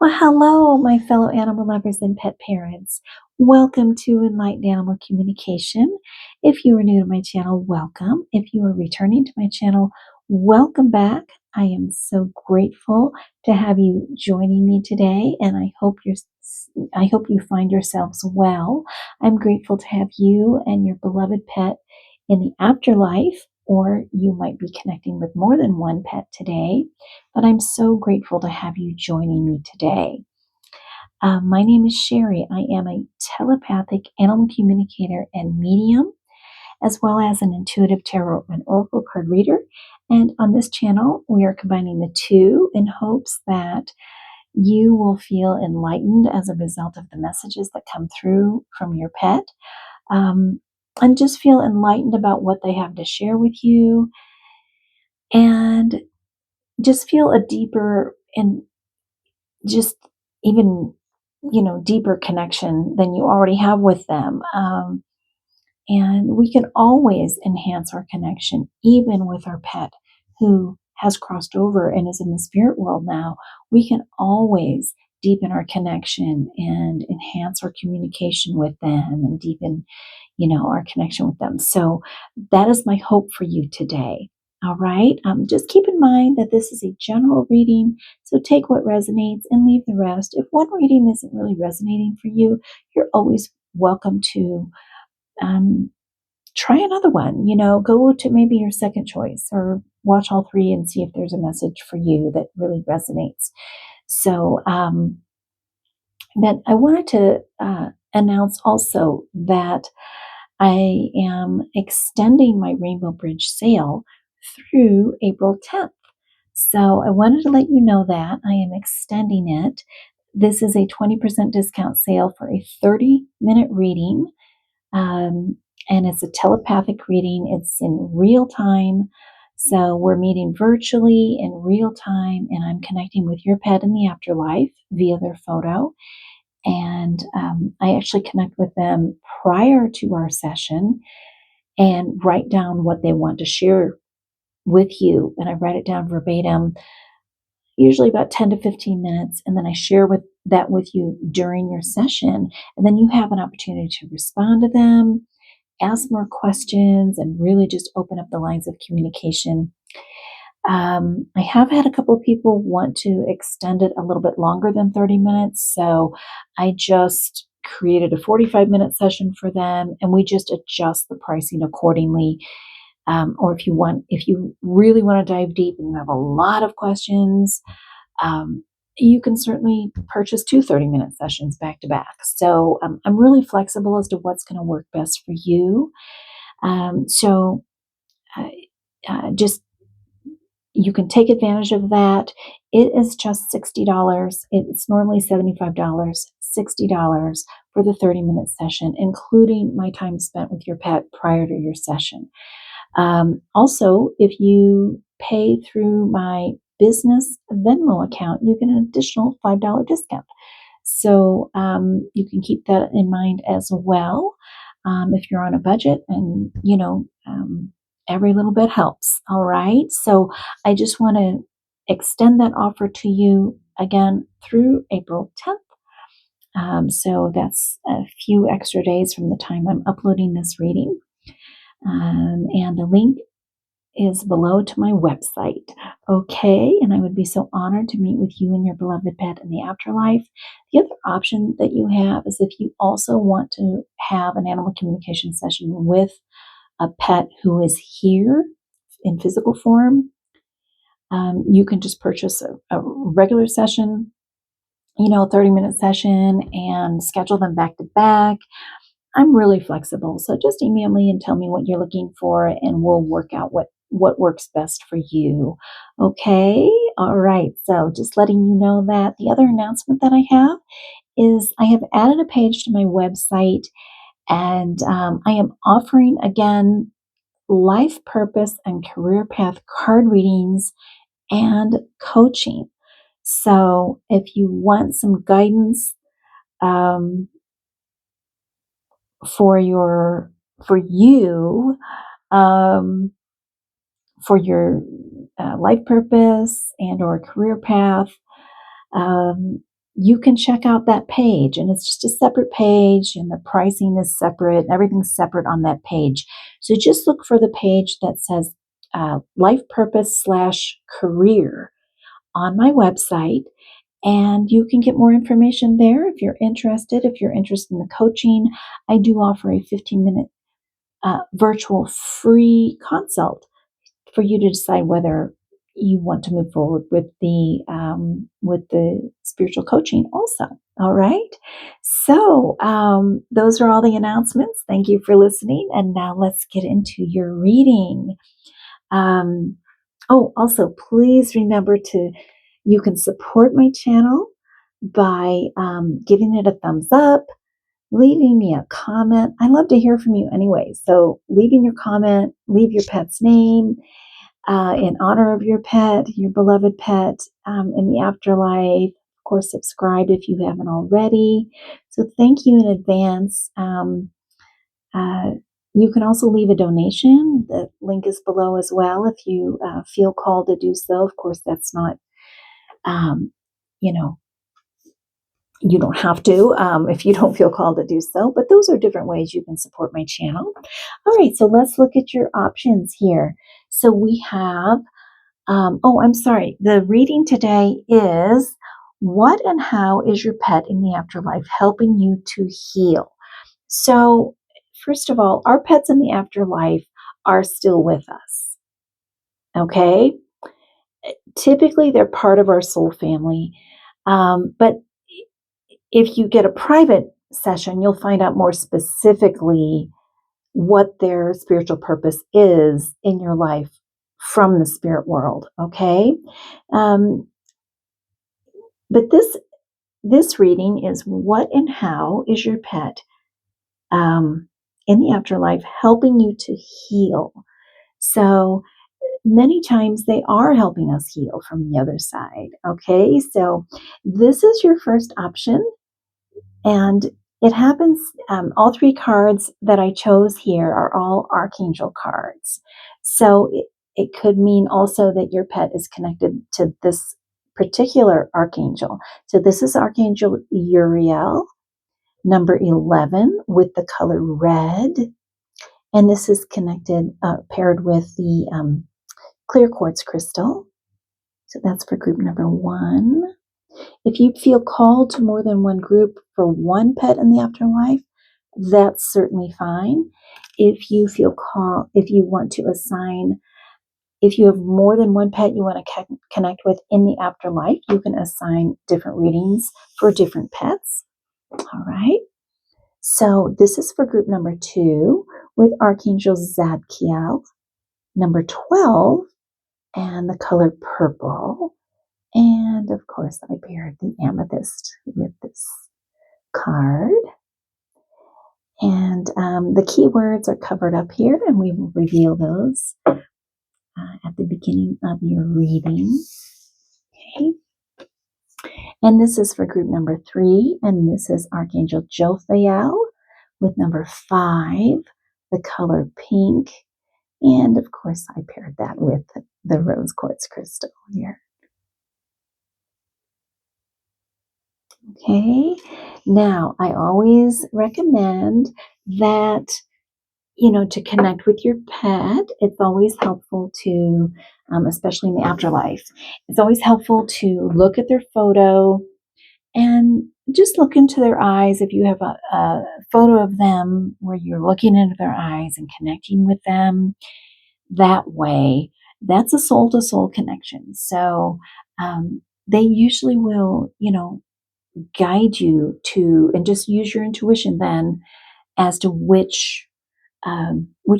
Well, hello, my fellow animal lovers and pet parents. Welcome to Enlightened Animal Communication. If you are new to my channel, welcome. If you are returning to my channel, welcome back. I am so grateful to have you joining me today, and I hope you find yourselves well. I'm grateful to have you and your beloved pet in the afterlife, or you might be connecting with more than one pet today. But I'm so grateful to have you joining me today. My name is Sherry. I am a telepathic animal communicator and medium, as well as an intuitive tarot and oracle card reader. And on this channel, we are combining the two in hopes that you will feel enlightened as a result of the messages that come through from your pet, um, and just feel enlightened about what they have to share with you, and just feel a deeper and just even deeper connection than you already have with them. And we can always enhance our connection even with our pet who has crossed over and is in the spirit world now. We can always deepen our connection and enhance our communication with them and deepen our connection with them. So that is my hope for you today. All right. Just keep in mind that this is a general reading, so take what resonates and leave the rest. If one reading isn't really resonating for you, you're always welcome to try another one. Go to maybe your second choice or watch all three and see if there's a message for you that really resonates. So, but I wanted to announce also that I am extending my Rainbow Bridge sale through April 10th. So I wanted to let you know that I am extending it. This is a 20% discount sale for a 30-minute reading. And it's a telepathic reading. It's in real time. So we're meeting virtually in real time, and I'm connecting with your pet in the afterlife via their photo. And I actually connect with them prior to our session and write down what they want to share with you. And I write it down verbatim, usually about 10 to 15 minutes. And then I share that with you during your session. And then you have an opportunity to respond to them, ask more questions, and really just open up the lines of communication. I have had a couple of people want to extend it a little bit longer than 30 minutes. So I just created a 45-minute session for them, and we just adjust the pricing accordingly. Or if you really want to dive deep and you have a lot of questions, you can certainly purchase two 30-minute sessions back to back. So I'm really flexible as to what's going to work best for you. So just you can take advantage of that. It is just $60. It's normally $75, $60 for the 30-minute session, including my time spent with your pet prior to your session. Also, if you pay through my business Venmo account, you get an additional $5 discount. So you can keep that in mind as well. If you're on a budget, and every little bit helps. All right. So I just want to extend that offer to you again through April 10th. So that's a few extra days from the time I'm uploading this reading. And the link is below to my website. Okay. And I would be so honored to meet with you and your beloved pet in the afterlife. The other option that you have is if you also want to have an animal communication session with a pet who is here in physical form, you can just purchase a regular session, 30-minute session, and schedule them back to back. I'm really flexible. So just email me and tell me what you're looking for, and we'll work out what works best for you. Okay. All right. So just letting you know that the other announcement that I have is I have added a page to my website, and I am offering again life purpose and career path card readings and coaching. So if you want some guidance um, for you, um, for your life purpose and or career path, you can check out that page, and it's just a separate page, and the pricing is separate. Everything's separate on that page. So just look for the page that says Life Purpose / Career on my website, and you can get more information there if you're interested. If you're interested in the coaching, I do offer a 15-minute virtual free consult for you to decide whether you want to move forward with the spiritual coaching also. All right. So those are all the announcements. Thank you for listening. And now let's get into your reading. Also, please remember you can support my channel by giving it a thumbs up, leaving me a comment. I love to hear from you anyway. So leaving your comment, leave your pet's name, in honor of your pet, your beloved pet, in the afterlife. Of course, subscribe if you haven't already. So thank you in advance. You can also leave a donation. The link is below as well if you feel called to do so. Of course, that's not, you know, you don't have to if you don't feel called to do so, but those are different ways you can support my channel. All right, so let's look at your options here. So we have I'm sorry. The reading today is what and how is your pet in the afterlife helping you to heal? So, first of all, our pets in the afterlife are still with us. Okay? Typically, they're part of our soul family. But if you get a private session, you'll find out more specifically what their spiritual purpose is in your life from the spirit world. Okay? But this reading is what and how is your pet in the afterlife helping you to heal? So many times they are helping us heal from the other side. Okay, so this is your first option, and it happens. All three cards that I chose here are all archangel cards. So it could mean also that your pet is connected to this particular archangel. So this is Archangel Uriel, number 11, with the color red. And this is connected, paired with the clear quartz crystal. So that's for group number 1. If you feel called to more than one group for one pet in the afterlife, that's certainly fine. If you want to assign, if you have more than one pet you want to connect with in the afterlife, you can assign different readings for different pets. All right. So this is for group number 2 with Archangel Zadkiel, number 12, and the color purple. And of course, I paired the amethyst with this card. And the keywords are covered up here, and we will reveal those at the beginning of your reading. Okay. And this is for group number 3, and this is Archangel Jophiel with number 5, the color pink. And of course, I paired that with the rose quartz crystal here. Okay, now I always recommend that, to connect with your pet, it's always helpful to, especially in the afterlife, it's always helpful to look at their photo and just look into their eyes. If you have a photo of them where you're looking into their eyes and connecting with them that way, that's a soul to soul connection. So they usually will, guide you to, and just use your intuition then as to which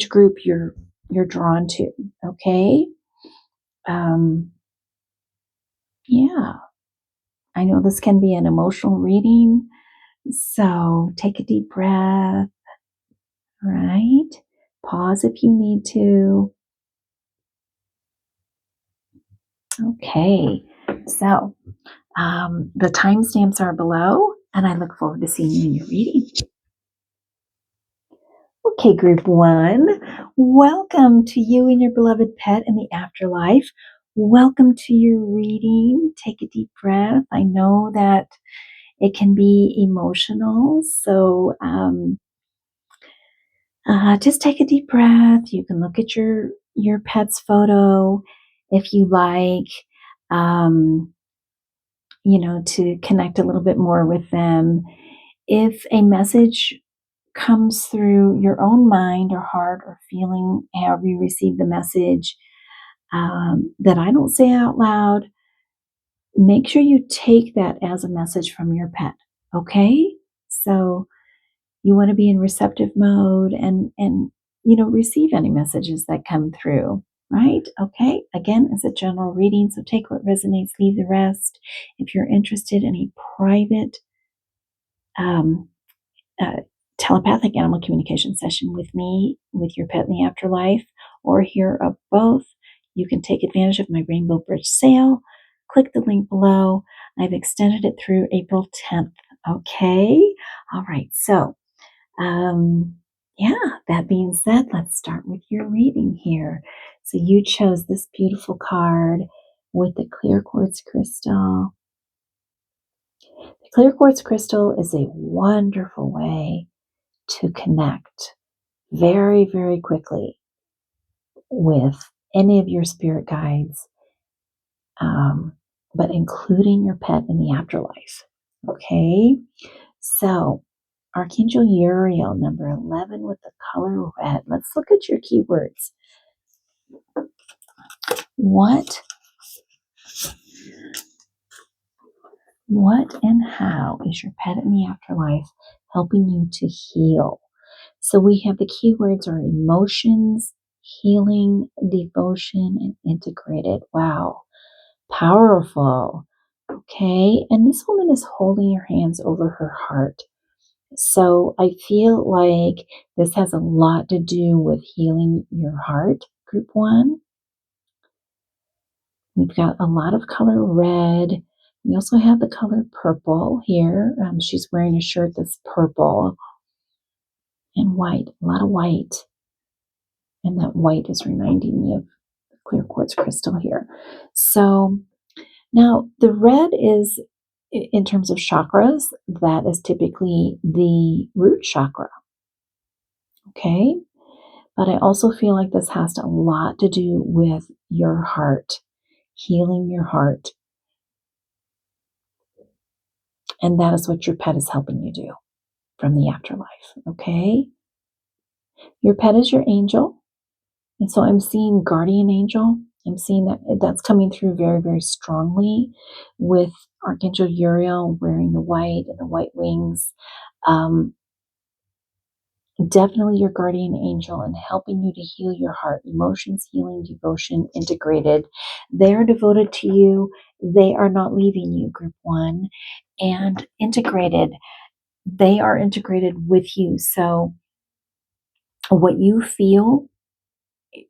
group you're drawn to. Okay. Yeah, I know this can be an emotional reading, so take a deep breath. Right, pause if you need to. Okay, so the timestamps are below, and I look forward to seeing you in your reading. Okay, group 1, welcome to you and your beloved pet in the afterlife. welcome to your reading. Take a deep breath. I know that it can be emotional, so just take a deep breath. You can look at your pet's photo if you like, um, to connect a little bit more with them. If a message comes through your own mind or heart or feeling, however you receive the message, that I don't say out loud, make sure you take that as a message from your pet. Okay? So you want to be in receptive mode and receive any messages that come through, right? Okay? Again, it's a general reading, so take what resonates, leave the rest. If you're interested in a private um, uh, telepathic animal communication session with me, with your pet in the afterlife, or hear of both, you can take advantage of my Rainbow Bridge sale. Click the link below. I've extended it through April 10th. Okay? All right. So, yeah, that being said, let's start with your reading here. So, you chose this beautiful card with the clear quartz crystal. The clear quartz crystal is a wonderful way to connect very, very quickly with any of your spirit guides, but including your pet in the afterlife. Okay, so Archangel Uriel, number 11 with the color red. Let's look at your keywords. What and how is your pet in the afterlife helping you to heal? So we have the keywords are emotions, healing, devotion, and integrated. Wow. Powerful. Okay. And this woman is holding her hands over her heart. So I feel like this has a lot to do with healing your heart, group one. We've got a lot of color red. We also have the color purple here. She's wearing a shirt that's purple and white, a lot of white. And that white is reminding me of the clear quartz crystal here. So now the red is, in terms of chakras, that is typically the root chakra. Okay. But I also feel like this has a lot to do with your heart, healing your heart. And that is what your pet is helping you do from the afterlife. Okay. Your pet is your angel. And so I'm seeing guardian angel. I'm seeing that's coming through very, very strongly with Archangel Uriel wearing the white and the white wings. Definitely your guardian angel and helping you to heal your heart, emotions, healing, devotion, integrated. They are devoted to you. They are not leaving you, group one. And integrated, they are integrated with you. So what you feel,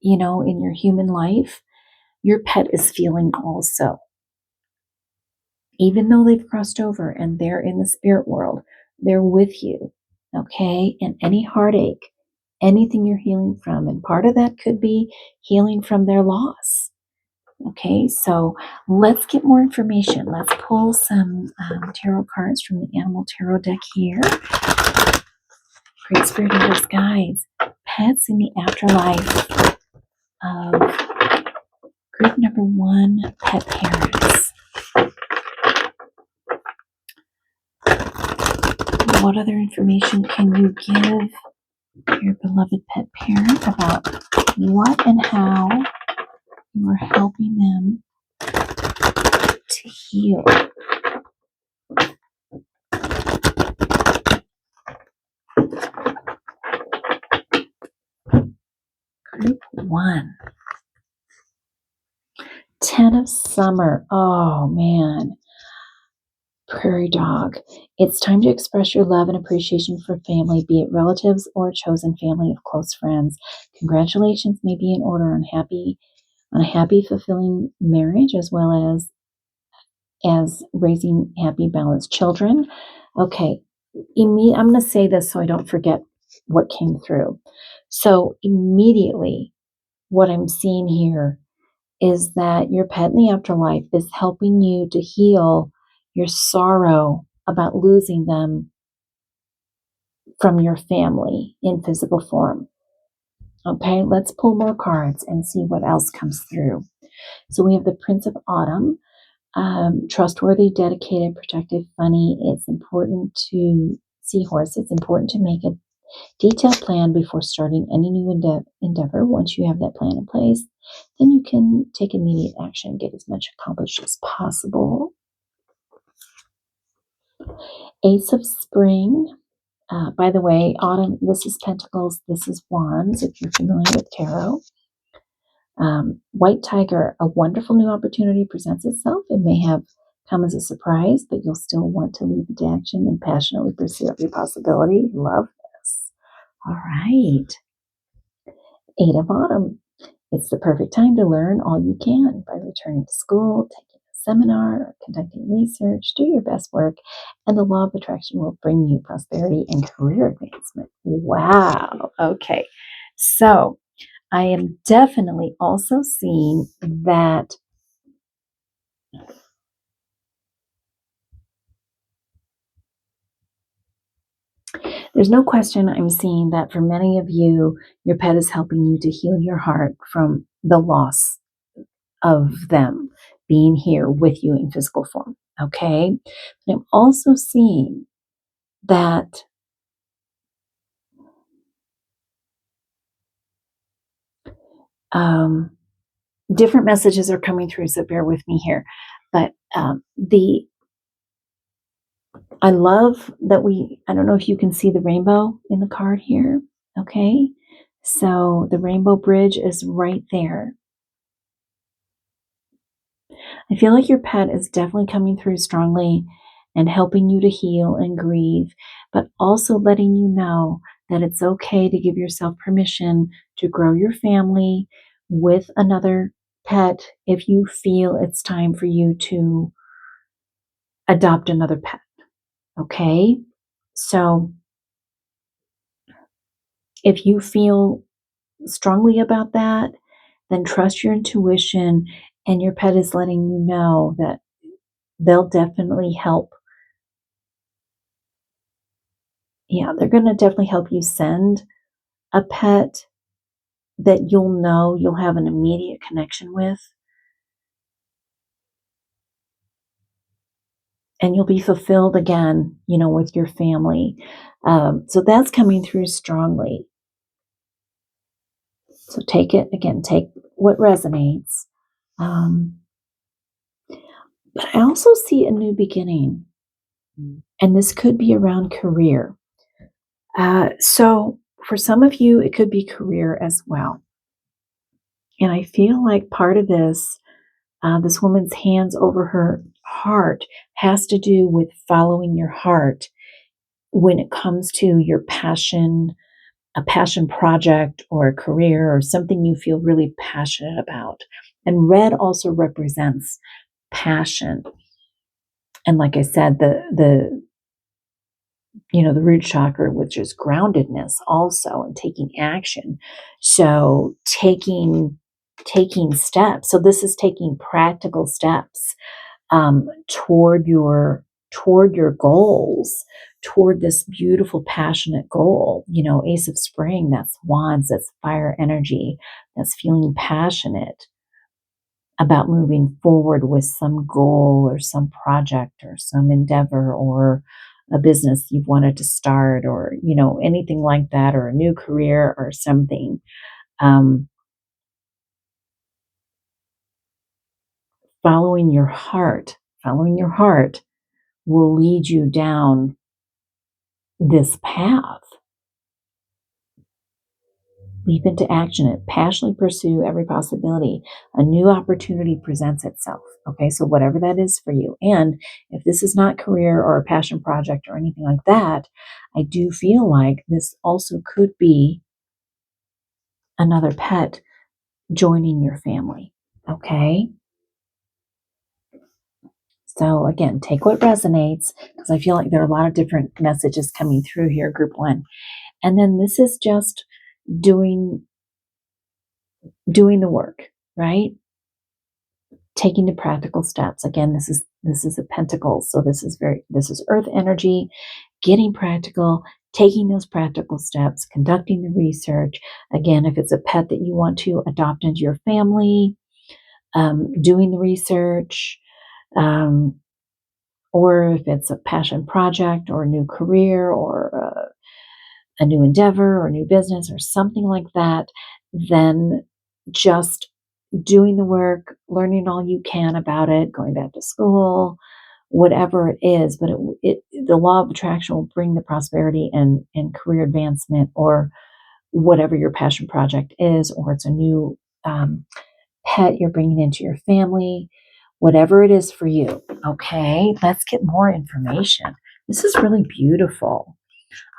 in your human life, your pet is feeling also. Even though they've crossed over and they're in the spirit world, they're with you. Okay. And any heartache, anything you're healing from, and part of that could be healing from their loss. Okay. So let's get more information. Let's pull some tarot cards from the Animal Tarot deck here. Great Spirit Angels Guides. Pets in the afterlife of group number one, pet parents. What other information can you give your beloved pet parent about what and how you are helping them to heal? Group one. 10 of Summer. Oh, man. Prairie dog. It's time to express your love and appreciation for family, be it relatives or a chosen family of close friends. Congratulations may be in order on a happy, fulfilling marriage, as well as raising happy, balanced children. Okay, I'm going to say this so I don't forget what came through. So immediately, what I'm seeing here is that your pet in the afterlife is helping you to heal your sorrow about losing them from your family in physical form. Okay, let's pull more cards and see what else comes through. So we have the Prince of Autumn, trustworthy, dedicated, protective, funny. It's important to seahorse. It's important to make a detailed plan before starting any new endeavor. Once you have that plan in place, then you can take immediate action, get as much accomplished as possible. Ace of Spring. By the way, Autumn, this is Pentacles, this is Wands, if you're familiar with tarot. White Tiger, a wonderful new opportunity presents itself. It may have come as a surprise, but you'll still want to leap into action and passionately pursue every possibility. Love this. All right. Eight of Autumn. It's the perfect time to learn all you can by returning to school, taking a seminar, or conducting research. Do your best work, and the law of attraction will bring you prosperity and career advancement. Wow. Okay. So I am definitely also seeing that there's no question. I'm seeing that for many of you, your pet is helping you to heal your heart from the loss of them being here with you in physical form. Okay. But I'm also seeing that different messages are coming through, so bear with me here. But I love that I don't know if you can see the rainbow in the card here. Okay. So the rainbow bridge is right there. I feel like your pet is definitely coming through strongly and helping you to heal and grieve, but also letting you know that it's okay to give yourself permission to grow your family with another pet if you feel it's time for you to adopt another pet. Okay? So if you feel strongly about that, then trust your intuition, and your pet is letting you know that they'll definitely help. Yeah, they're going to definitely help you send a pet that you'll have an immediate connection with, and you'll be fulfilled again, with your family. So that's coming through strongly. So take it again, take what resonates. But I also see a new beginning, and this could be around career. So for some of you, it could be career as well. And I feel like part of this woman's hands over her heart has to do with following your heart when it comes to your passion, a passion project or a career or something you feel really passionate about. And red also represents passion. And like I said, the root chakra, which is groundedness also, and taking action. So taking steps. So this is taking practical steps toward your goals, toward this beautiful, passionate goal. Ace of Spring, that's wands, that's fire energy, that's feeling passionate about moving forward with some goal or some project or some endeavor or a business you've wanted to start, or anything like that, or a new career or something. Following your heart will lead you down this path. Leap into action and passionately pursue every possibility. A new opportunity presents itself. Okay, so whatever that is for you. And if this is not career or a passion project or anything like that, I do feel like this also could be another pet joining your family. Okay. So again, take what resonates, because I feel like there are a lot of different messages coming through here, group one. And then this is just doing the work, right? taking the practical steps. Again, this is a pentacle, so this is earth energy, getting practical, taking those practical steps, conducting the research. Again, if it's a pet that you want to adopt into your family, doing the research, um, or if it's a passion project or a new career or a new endeavor or a new business or something like that, then just doing the work, learning all you can about it, going back to school, whatever it is. But the law of attraction will bring the prosperity and career advancement, or whatever your passion project is, or it's a new pet you're bringing into your family, whatever it is for you. Okay, let's get more information. This is really beautiful.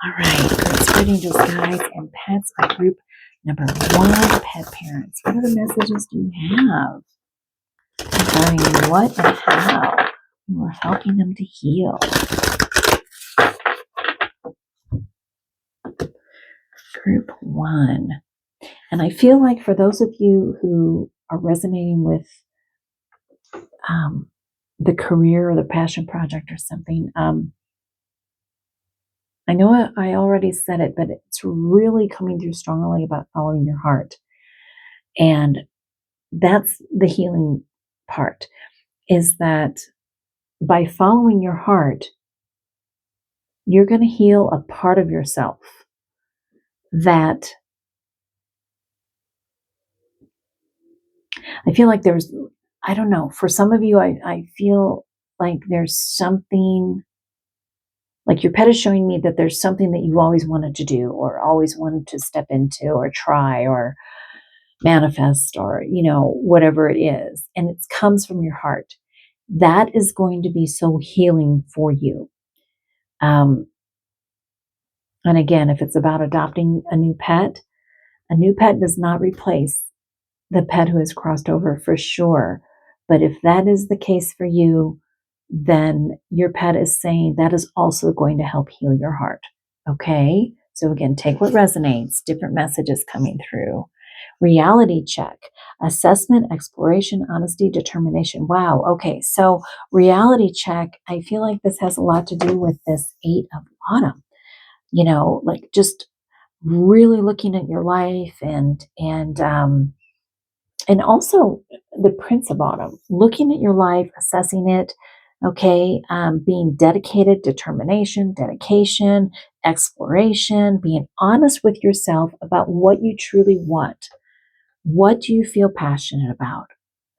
All right, Group Angels, Guides, and Pets by group number 1, pet parents. What other messages do you have regarding what and how you are helping them to heal? Group 1. And I feel like for those of you who are resonating with the career or the passion project or something, I know I already said it, but it's really coming through strongly about following your heart. And that's the healing part, is that by following your heart, you're going to heal a part of yourself that I feel like I don't know, for some of you, I feel like there's something, like your pet is showing me that there's something that you always wanted to do or always wanted to step into or try or manifest or, whatever it is. And it comes from your heart. That is going to be so healing for you. And again, if it's about adopting a new pet does not replace the pet who has crossed over, for sure. But if that is the case for you, then your pet is saying that is also going to help heal your heart. Okay? So again, take what resonates, different messages coming through. Reality check, assessment, exploration, honesty, determination. Wow. Okay. So reality check, I feel like this has a lot to do with this 8 of autumn, like just really looking at your life and also the Prince of Autumn, looking at your life, assessing it, okay, being dedicated, determination, dedication, exploration, being honest with yourself about what you truly want. What do you feel passionate about?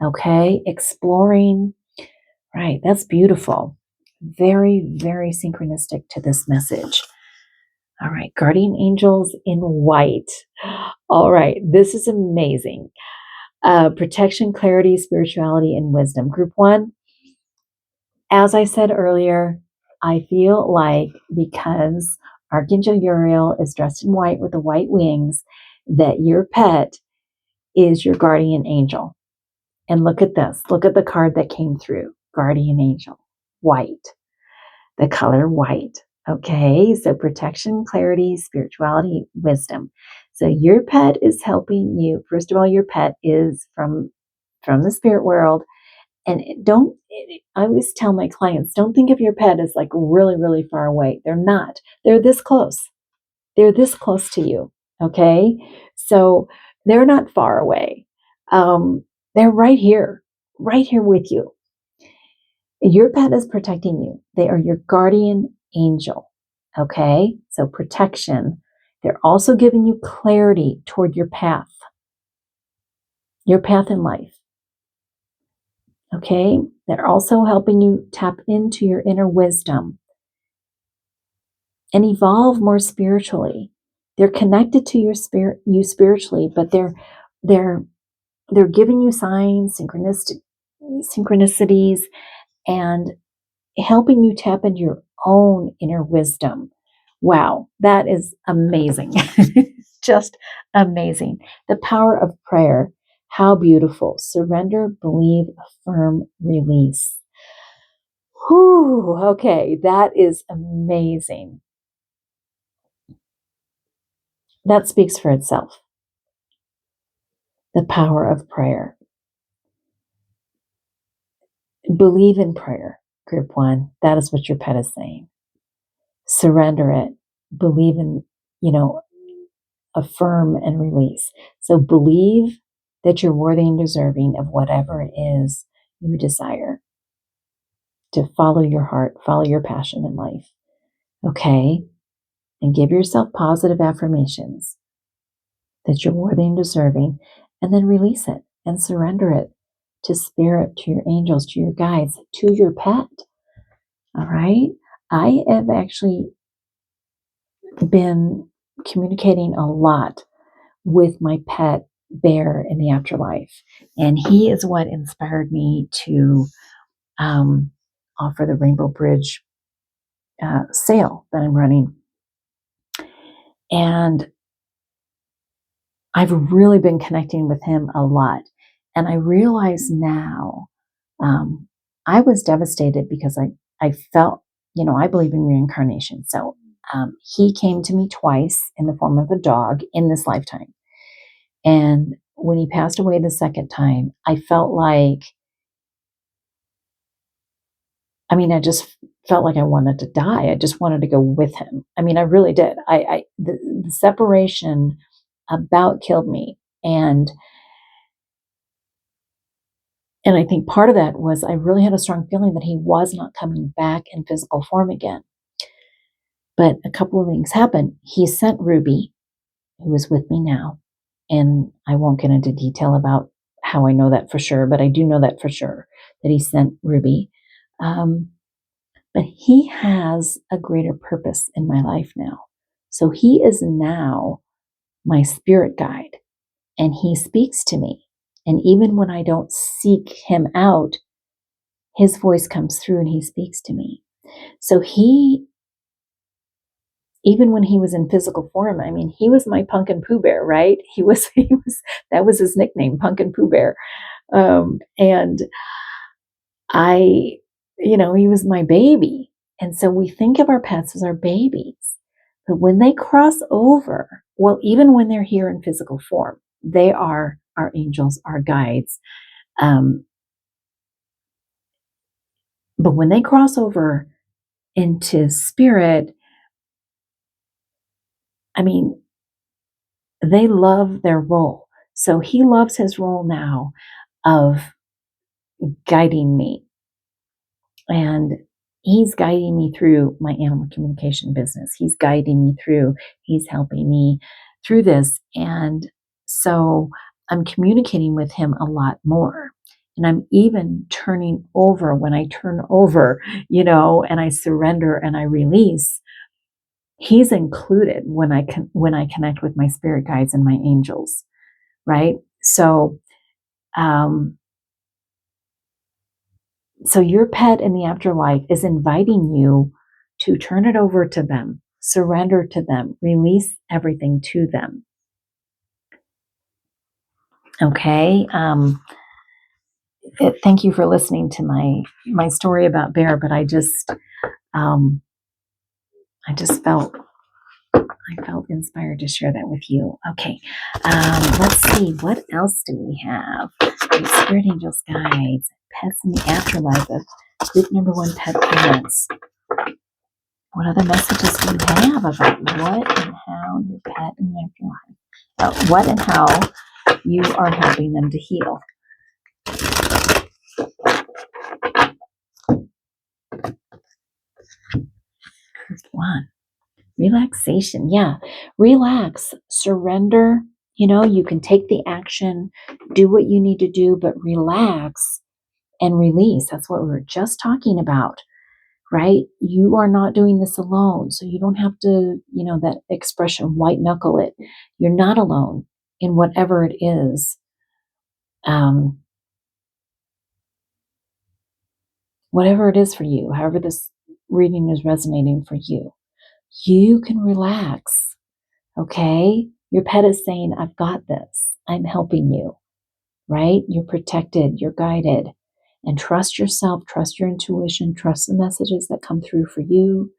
Okay, exploring, right, that's beautiful. Very, very synchronistic to this message. All right, guardian angels in white. All right, this is amazing. Protection, clarity, spirituality, and wisdom. Group 1, as I said earlier, I feel like because Archangel Uriel is dressed in white with the white wings, that your pet is your guardian angel. And look at this. Look at the card that came through. Guardian angel. White. The color white. Okay, so protection, clarity, spirituality, wisdom. So your pet is helping you. First of all, your pet is from the spirit world. And I always tell my clients, don't think of your pet as like really, really far away. They're not. They're this close. They're this close to you. Okay. So they're not far away. They're right here with you. Your pet is protecting you. They are your guardian angel. Okay. So protection. They're also giving you clarity toward your path in life. Okay. They're also helping you tap into your inner wisdom and evolve more spiritually. They're connected to you spiritually, but they're giving you signs, synchronicities, and helping you tap into your own inner wisdom. Wow, that is amazing. Just amazing. The power of prayer. How beautiful. Surrender, believe, affirm, release. Whew, okay, that is amazing. That speaks for itself. The power of prayer. Believe in prayer, group one. That is what your pet is saying. Surrender it. Believe in, affirm and release. So believe that you're worthy and deserving of whatever it is you desire, to follow your heart, follow your passion in life. Okay? And give yourself positive affirmations that you're worthy and deserving, and then release it and surrender it to spirit, to your angels, to your guides, to your pet. All right? I have actually been communicating a lot with my pet bear in the afterlife, and he is what inspired me to offer the Rainbow Bridge sale that I'm running. And I've really been connecting with him a lot. And I realize now, I was devastated because I felt, I believe in reincarnation. So he came to me twice in the form of a dog in this lifetime. And when he passed away the second time, I felt like, I just felt like I wanted to die. I just wanted to go with him. I really did. The separation about killed me. And I think part of that was I really had a strong feeling that he was not coming back in physical form again. But a couple of things happened. He sent Ruby, who is with me now, and I won't get into detail about how I know that for sure, but I do know that for sure, that he sent Ruby. But he has a greater purpose in my life now. So he is now my spirit guide, and he speaks to me. And even when I don't seek him out, his voice comes through and he speaks to me. So even when he was in physical form, he was my Pumpkin Pooh Bear, right? That was his nickname, Pumpkin Pooh Bear. And he was my baby. And so we think of our pets as our babies. But when they cross over, well, even when they're here in physical form, they are our angels, our guides. But when they cross over into spirit, they love their role. So he loves his role now of guiding me. And he's guiding me through my animal communication business. He's guiding me through, he's helping me through this. And so I'm communicating with him a lot more. And I'm even turning over when I turn over, and I surrender and I release. He's included when I connect with my spirit guides and my angels, right? So your pet in the afterlife is inviting you to turn it over to them, surrender to them, release everything to them. Okay. Thank you for listening to my story about Bear, but I just felt inspired to share that with you. Okay. Let's see, what else do we have? Spirit angels, guides, pets in the afterlife of group number 1 pet parents. What other messages do you have about what and how your pet in the afterlife? What and how you are helping them to heal? First one, relaxation. Yeah, relax, surrender. You can take the action, do what you need to do, but relax and release. That's what we were just talking about, right? You are not doing this alone. So you don't have to, that expression, white knuckle it. You're not alone in whatever it is. Whatever it is for you, however this reading is resonating for you, you can relax. Okay? Your pet is saying, I've got this. I'm helping you, right? You're protected, you're guided. And trust yourself, trust your intuition, trust the messages that come through for you.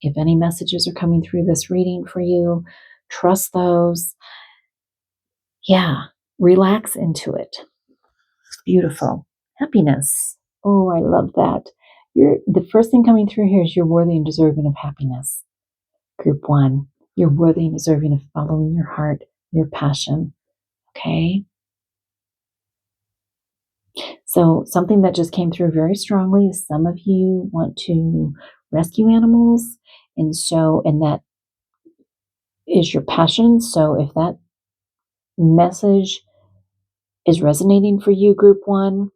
If any messages are coming through this reading for you, trust those. Yeah, relax into it. Beautiful. Happiness. Oh, I love that. The first thing coming through here is you're worthy and deserving of happiness. Group 1, you're worthy and deserving of following your heart, your passion. Okay? So something that just came through very strongly is some of you want to rescue animals, and that is your passion. So if that message is resonating for you, group 1,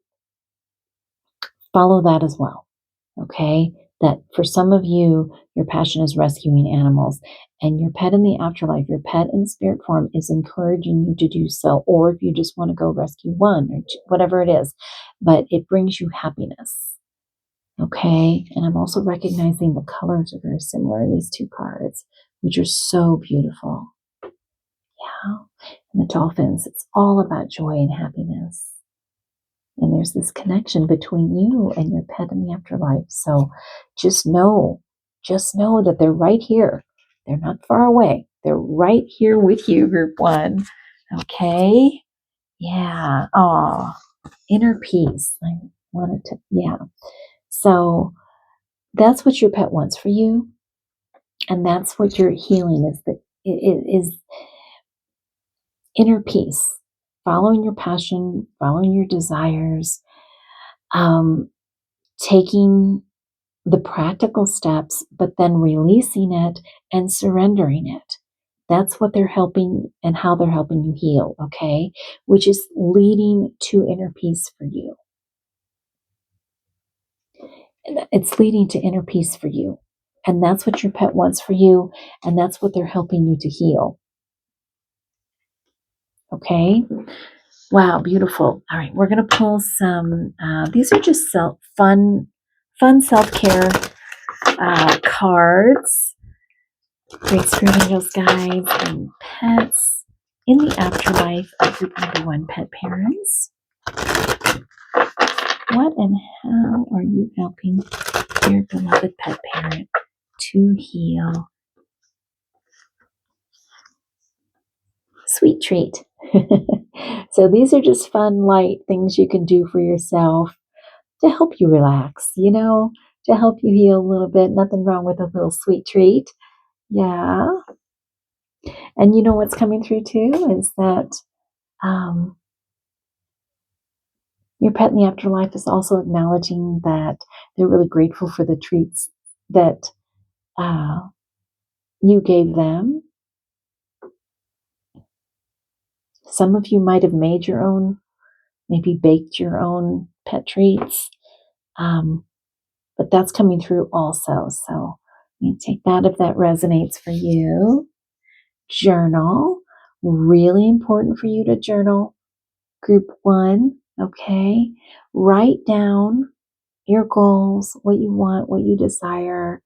follow that as well. Okay? That for some of you, your passion is rescuing animals, and your pet in the afterlife, your pet in spirit form is encouraging you to do so, or if you just want to go rescue one or two, whatever it is, but it brings you happiness. Okay? And I'm also recognizing the colors are very similar in these two cards, which are so beautiful. Yeah. And the dolphins, it's all about joy and happiness. And there's this connection between you and your pet in the afterlife. So just know that they're right here. They're not far away. They're right here with you, group 1. Okay? Yeah. Oh, inner peace. I wanted to, yeah. So that's what your pet wants for you. And that's what your healing is, that it is inner peace, following your passion, following your desires, taking the practical steps, but then releasing it and surrendering it. That's what they're helping and how they're helping you heal, okay? Which is leading to inner peace for you. It's leading to inner peace for you. And that's what your pet wants for you. And that's what they're helping you to heal. Okay? Wow, beautiful. All right, we're going to pull some, these are just fun self-care cards. Great Spirit Angels, guides, and pets in the afterlife of group number 1, pet parents. What and how are you helping your beloved pet parent to heal? Sweet treat. So these are just fun, light things you can do for yourself to help you relax, to help you heal a little bit. Nothing wrong with a little sweet treat. Yeah. And you know what's coming through too is that your pet in the afterlife is also acknowledging that they're really grateful for the treats that you gave them. Some of you might have made your own, maybe baked your own pet treats, but that's coming through also. So you take that if that resonates for you. Journal. Really important for you to journal. Group 1, okay? Write down your goals, what you want, what you desire,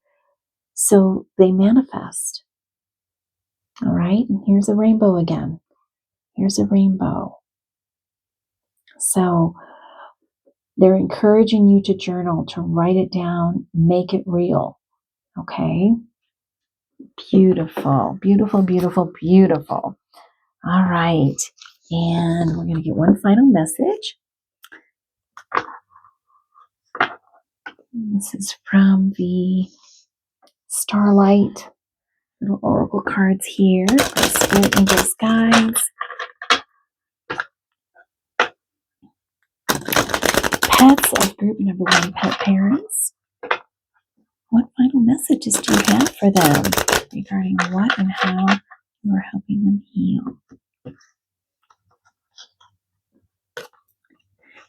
so they manifest. All right? And here's a rainbow again. Here's a rainbow. So they're encouraging you to journal, to write it down, make it real. Okay? Beautiful, beautiful, beautiful, beautiful. All right. And we're going to get one final message. This is from the Starlight little oracle cards here. Spirit Angels, guides. Pets of group number 1, pet parents. What final messages do you have for them regarding what and how you are helping them heal?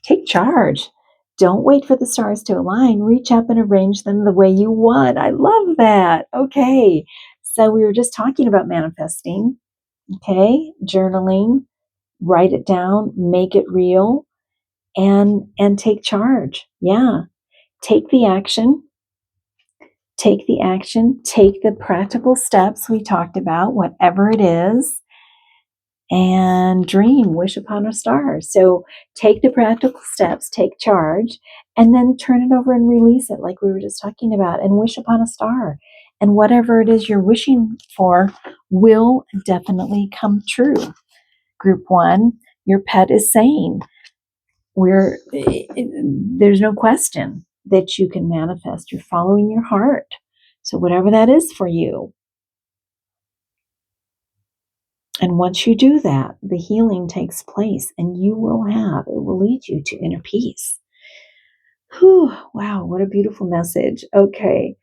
Take charge. Don't wait for the stars to align. Reach up and arrange them the way you want. I love that. Okay. So we were just talking about manifesting. Okay. Journaling. Write it down. Make it real. And take charge. Yeah. Take the action. Take the action. Take the practical steps we talked about, whatever it is. And dream, wish upon a star. So take the practical steps, take charge, and then turn it over and release it like we were just talking about, and wish upon a star. And whatever it is you're wishing for will definitely come true. Group 1, your pet is saying, there's no question that you can manifest. You're following your heart. So whatever that is for you. And once you do that, the healing takes place and it will lead you to inner peace. Whew, wow, what a beautiful message. Okay.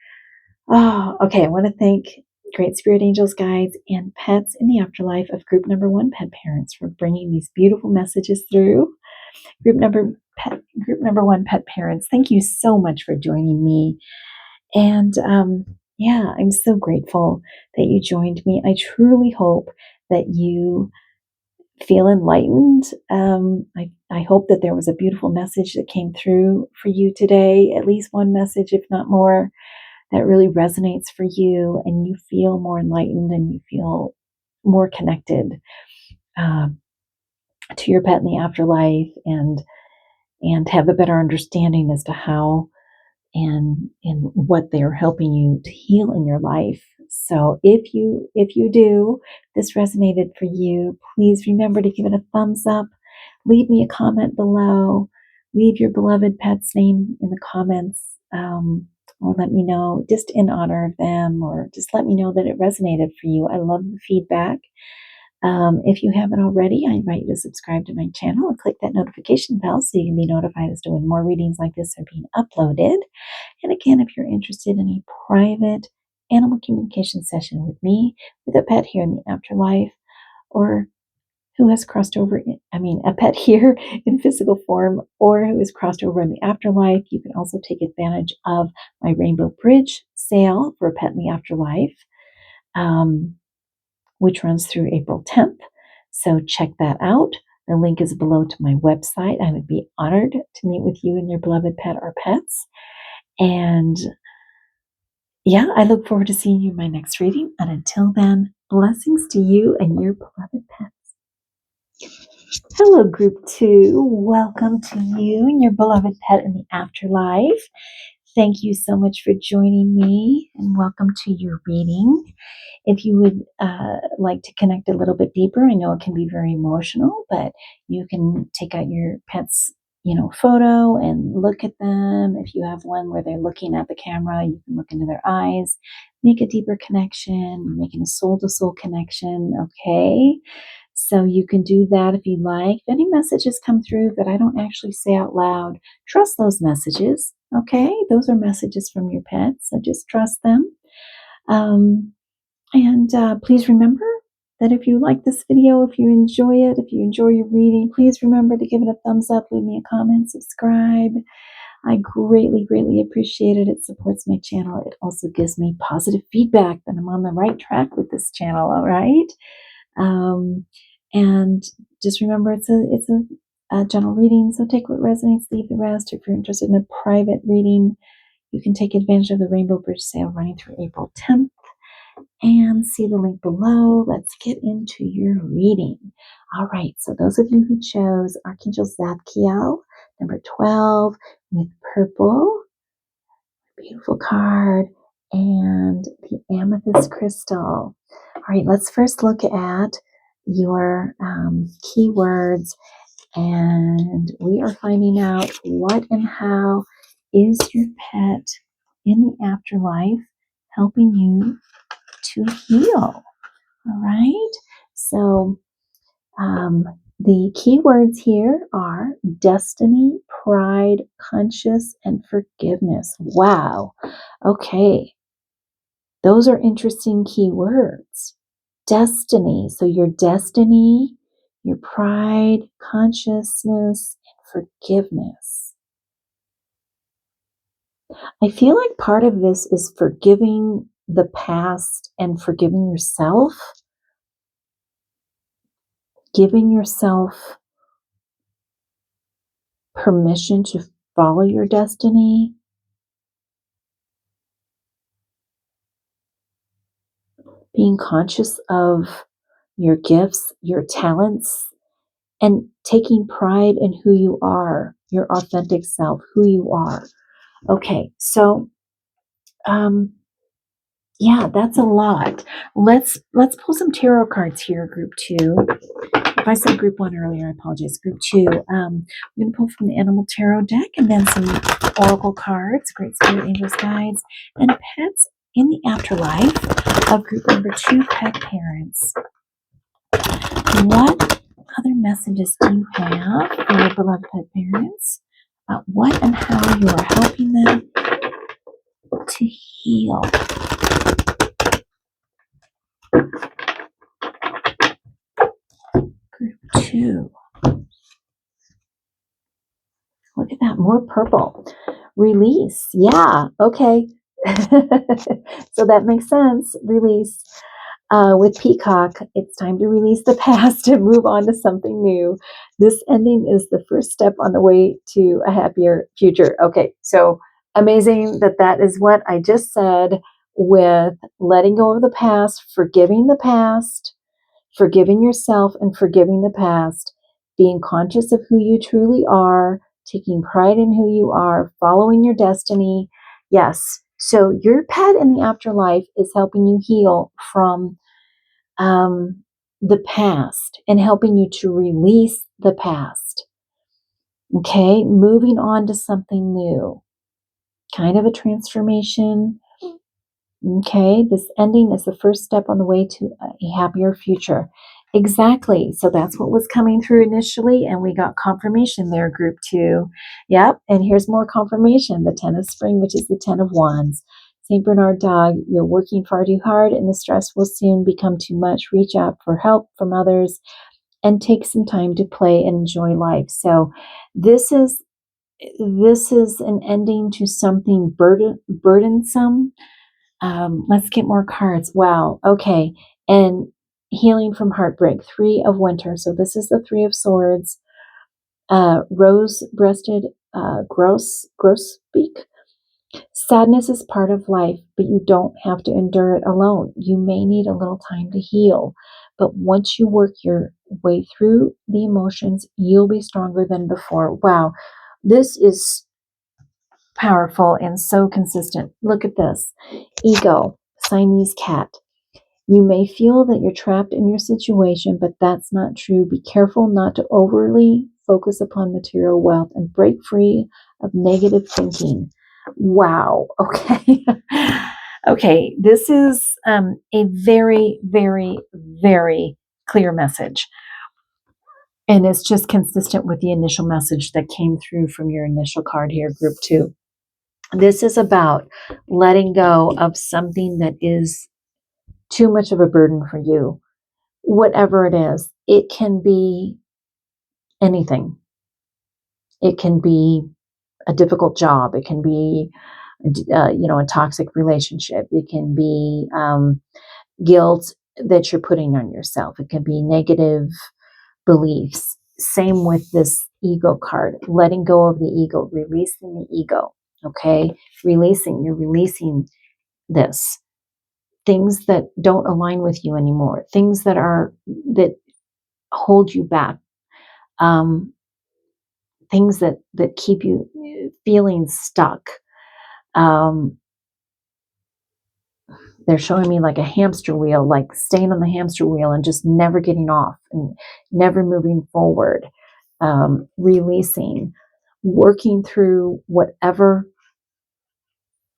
Oh, okay. I want to thank Great Spirit Angels, Guides, and Pets in the Afterlife of Group Number 1 Pet Parents for bringing these beautiful messages through. Group number 1 Pet Parents, thank you so much for joining me. And yeah, I'm so grateful that you joined me. I truly hope that you feel enlightened. I hope that there was a beautiful message that came through for you today, at least one message, if not more, that really resonates for you and you feel more enlightened and you feel more connected to your pet in the afterlife and have a better understanding as to how and what they're helping you to heal in your life. So if you do, this resonated for you, please remember to give it a thumbs up, leave me a comment below, leave your beloved pet's name in the comments, or let me know just in honor of them, or just let me know that it resonated for you. I love the feedback. If you haven't already, I invite you to subscribe to my channel and click that notification bell so you can be notified as to when more readings like this are being uploaded. And again, if you're interested in a private animal communication session with me, with a pet here in the afterlife, or who has crossed over, a pet here in physical form, or who has crossed over in the afterlife, you can also take advantage of my Rainbow Bridge sale for a pet in the afterlife, which runs through April 10th. So check that out. The link is below to my website. I would be honored to meet with you and your beloved pet or pets. And yeah, I look forward to seeing you in my next reading. And until then, blessings to you and your beloved pets. Hello, Group 2. Welcome to you and your beloved pet in the afterlife. Thank you so much for joining me and welcome to your reading. If you would like to connect a little bit deeper, I know it can be very emotional, but you can take out your pet's photo and look at them. If you have one where they're looking at the camera, you can look into their eyes, make a deeper connection, making a soul-to-soul connection, okay? So you can do that if you like. If any messages come through that I don't actually say out loud, trust those messages, okay? Those are messages from your pet, so just trust them. And please remember that if you like this video, if you enjoy it, if you enjoy your reading, please remember to give it a thumbs up, leave me a comment, subscribe. I greatly, greatly appreciate it. It supports my channel. It also gives me positive feedback that I'm on the right track with this channel, all right? And just remember, it's a general reading, so take what resonates, leave the rest. If you're interested in a private reading, you can take advantage of the Rainbow Bridge sale running through April 10th. And see the link below. Let's get into your reading. All right, so those of you who chose Archangel Zadkiel, number 12, with purple, beautiful card, and the amethyst crystal. All right, let's first look at your keywords, and we are finding out what and how is your pet in the afterlife helping you to heal. All right. So the keywords here are destiny, pride, conscious, and forgiveness. Wow. Okay. Those are interesting keywords. Destiny. So your destiny, your pride, consciousness, and forgiveness. I feel like part of this is forgiving the past and forgiving yourself. Giving yourself permission to follow your destiny. Being conscious of your gifts, your talents, and taking pride in who you are, your authentic self, who you are. Okay, so Yeah, that's a lot. Let's pull some tarot cards here, group 2. If I said group 1 earlier, I apologize. Group 2. I'm going to pull from the Animal Tarot deck and then some Oracle cards, Great Spirit Angels Guides, and Pets in the Afterlife of group number 2, Pet Parents. What other messages do you have for your beloved pet parents about what and how you are helping them to heal? Group 2. Look at that, more purple. Release. Yeah, okay. So that makes sense. Release. With Peacock, it's time to release the past and move on to something new. This ending is the first step on the way to a happier future. Okay, so amazing that is what I just said with letting go of the past, forgiving the past, forgiving yourself and forgiving the past, being conscious of who you truly are, taking pride in who you are, following your destiny. Yes. So your pet in the afterlife is helping you heal from the past and helping you to release the past. Okay. Moving on to something new, kind of a transformation. Okay, this ending is the first step on the way to a happier future. Exactly. So that's what was coming through initially, and we got confirmation there, group 2. Yep, and here's more confirmation, the 10 of Spring, which is the 10 of Wands. St. Bernard dog, you're working far too hard, and the stress will soon become too much. Reach out for help from others and take some time to play and enjoy life. So this is an ending to something burdensome. Let's get more cards. Wow. Okay. And healing from heartbreak, 3 of Winter. So this is the 3 of Swords. Rose-breasted, grosbeak. Sadness is part of life, but you don't have to endure it alone. You may need a little time to heal, but once you work your way through the emotions, you'll be stronger than before. Wow. This is powerful and so consistent. Look at this. Ego, Siamese cat. You may feel that you're trapped in your situation, but that's not true. Be careful not to overly focus upon material wealth and break free of negative thinking. Wow. Okay. Okay. This is a very, very, very clear message. And it's just consistent with the initial message that came through from your initial card here, group 2. This is about letting go of something that is too much of a burden for you, whatever it is. It can be anything. It can be a difficult job. It can be, a toxic relationship. It can be guilt that you're putting on yourself. It can be negative beliefs. Same with this ego card, letting go of the ego, releasing the ego. Okay, you're releasing this. Things that don't align with you anymore, things that hold you back, things that keep you feeling stuck. Um, they're showing me like a hamster wheel, like staying on the hamster wheel and just never getting off and never moving forward. Releasing, working through whatever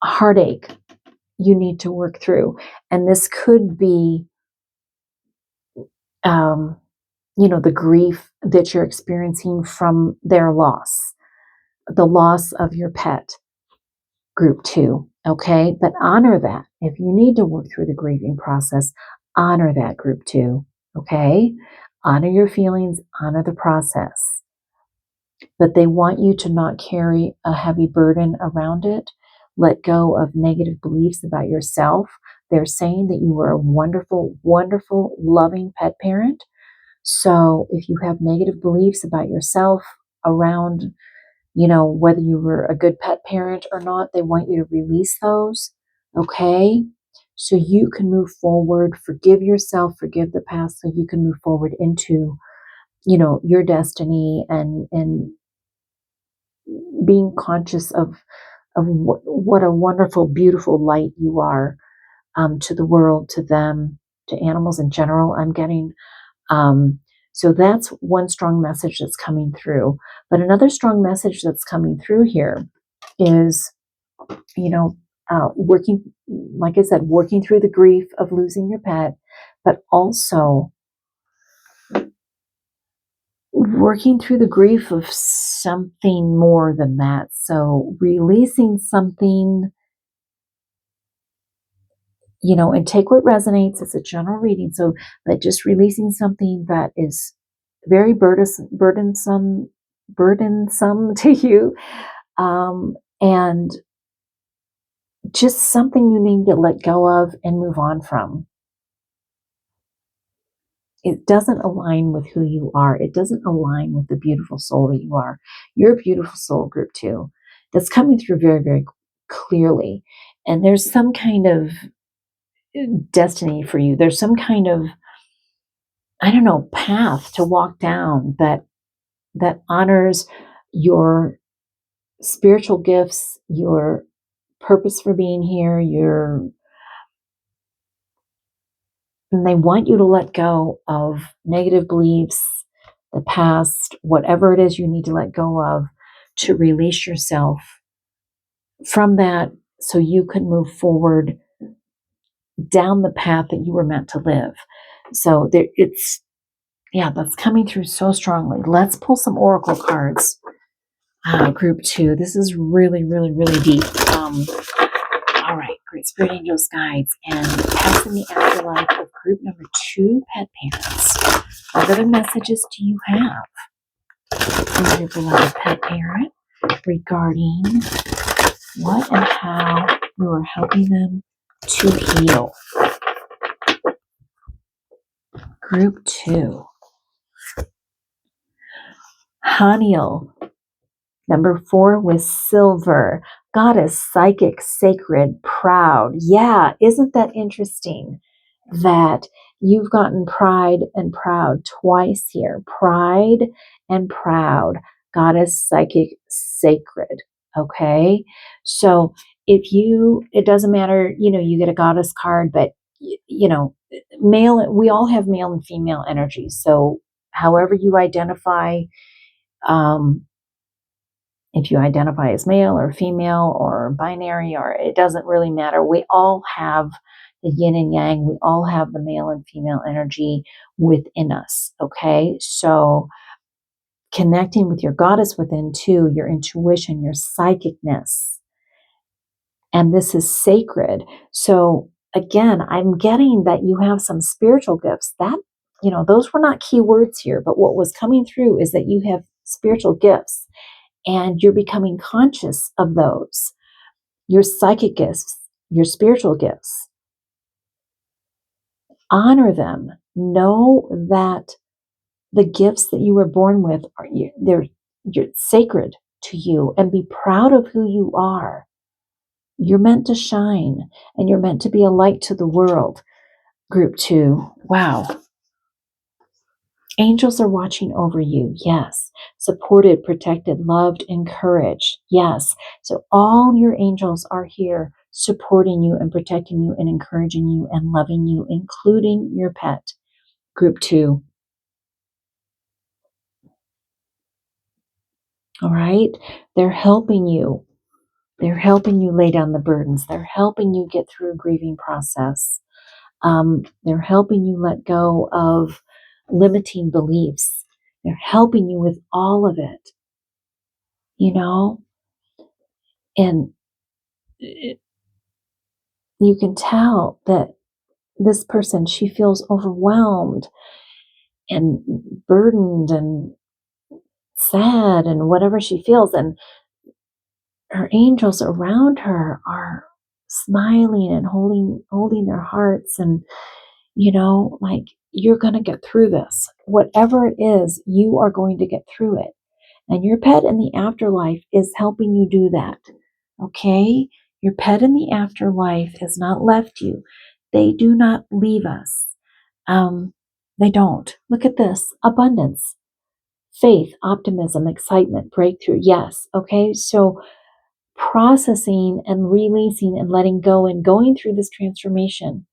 heartache you need to work through, and this could be the grief that you're experiencing from their loss, the loss of your pet, group 2. Okay. But honor that. If you need to work through the grieving process, honor that, group 2. Okay. Honor your feelings, honor the process. But they want you to not carry a heavy burden around it. Let go of negative beliefs about yourself. They're saying that you are a wonderful, wonderful, loving pet parent. So if you have negative beliefs about yourself around, whether you were a good pet parent or not, they want you to release those. Okay. So you can move forward, forgive yourself, forgive the past, so you can move forward into, your destiny and being conscious of what a wonderful, beautiful light you are. to the world, to them, to animals in general. I'm getting so that's one strong message that's coming through. But another strong message that's coming through here is, working, like I said, working through the grief of losing your pet, but also working through the grief of something more than that. So releasing something, and take what resonates. It's a general reading. So, but just releasing something that is very burdensome to you, and just something you need to let go of and move on from. It doesn't align with who you are. It doesn't align with the beautiful soul that you are. You're a beautiful soul, group 2. That's coming through very, very clearly. And there's some kind of destiny for you. There's some kind of, I don't know, path to walk down that honors your spiritual gifts, your purpose for being here, and they want you to let go of negative beliefs, the past, whatever it is you need to let go of to release yourself from that so you can move forward down the path that you were meant to live. So that's coming through so strongly. Let's pull some oracle cards. Group 2. This is really, really, really deep. All right, great spirit angels, guides, and passing the afterlife of group number 2, pet parents. What other messages do you have for your beloved pet parent regarding what and how you are helping them to heal? Group 2. Haniel. Number 4 was silver. Goddess, psychic, sacred, proud. Yeah, isn't that interesting that you've gotten pride and proud twice here? Pride and proud. Goddess, psychic, sacred. Okay. So it doesn't matter, you get a goddess card, but we all have male and female energy. So however you identify, if you identify as male or female or binary, or it doesn't really matter. We all have the yin and yang. We all have the male and female energy within us. Okay. So connecting with your goddess within too, your intuition, your psychicness. And this is sacred. So again, I'm getting that you have some spiritual gifts that, those were not key words here, but what was coming through is that you have spiritual gifts. And you're becoming conscious of those, your psychic gifts, your spiritual gifts. Honor them. Know that the gifts that you were born with you're sacred to you, and be proud of who you are. You're meant to shine, and you're meant to be a light to the world. Group 2. Wow. Angels are watching over you. Yes. Supported, protected, loved, encouraged. Yes. So all your angels are here supporting you and protecting you and encouraging you and loving you, including your pet. Group 2. All right. They're helping you. They're helping you lay down the burdens. They're helping you get through a grieving process. They're helping you let go of limiting beliefs. They're helping you with all of it. And you can tell that this person, she feels overwhelmed and burdened and sad and whatever she feels. And her angels around her are smiling and holding their hearts. And, like, you're going to get through this. Whatever it is, you are going to get through it. And your pet in the afterlife is helping you do that. Okay? Your pet in the afterlife has not left you. They do not leave us. They don't. Look at this. Abundance, faith, optimism, excitement, breakthrough. Yes. Okay. So processing and releasing and letting go and going through this transformation,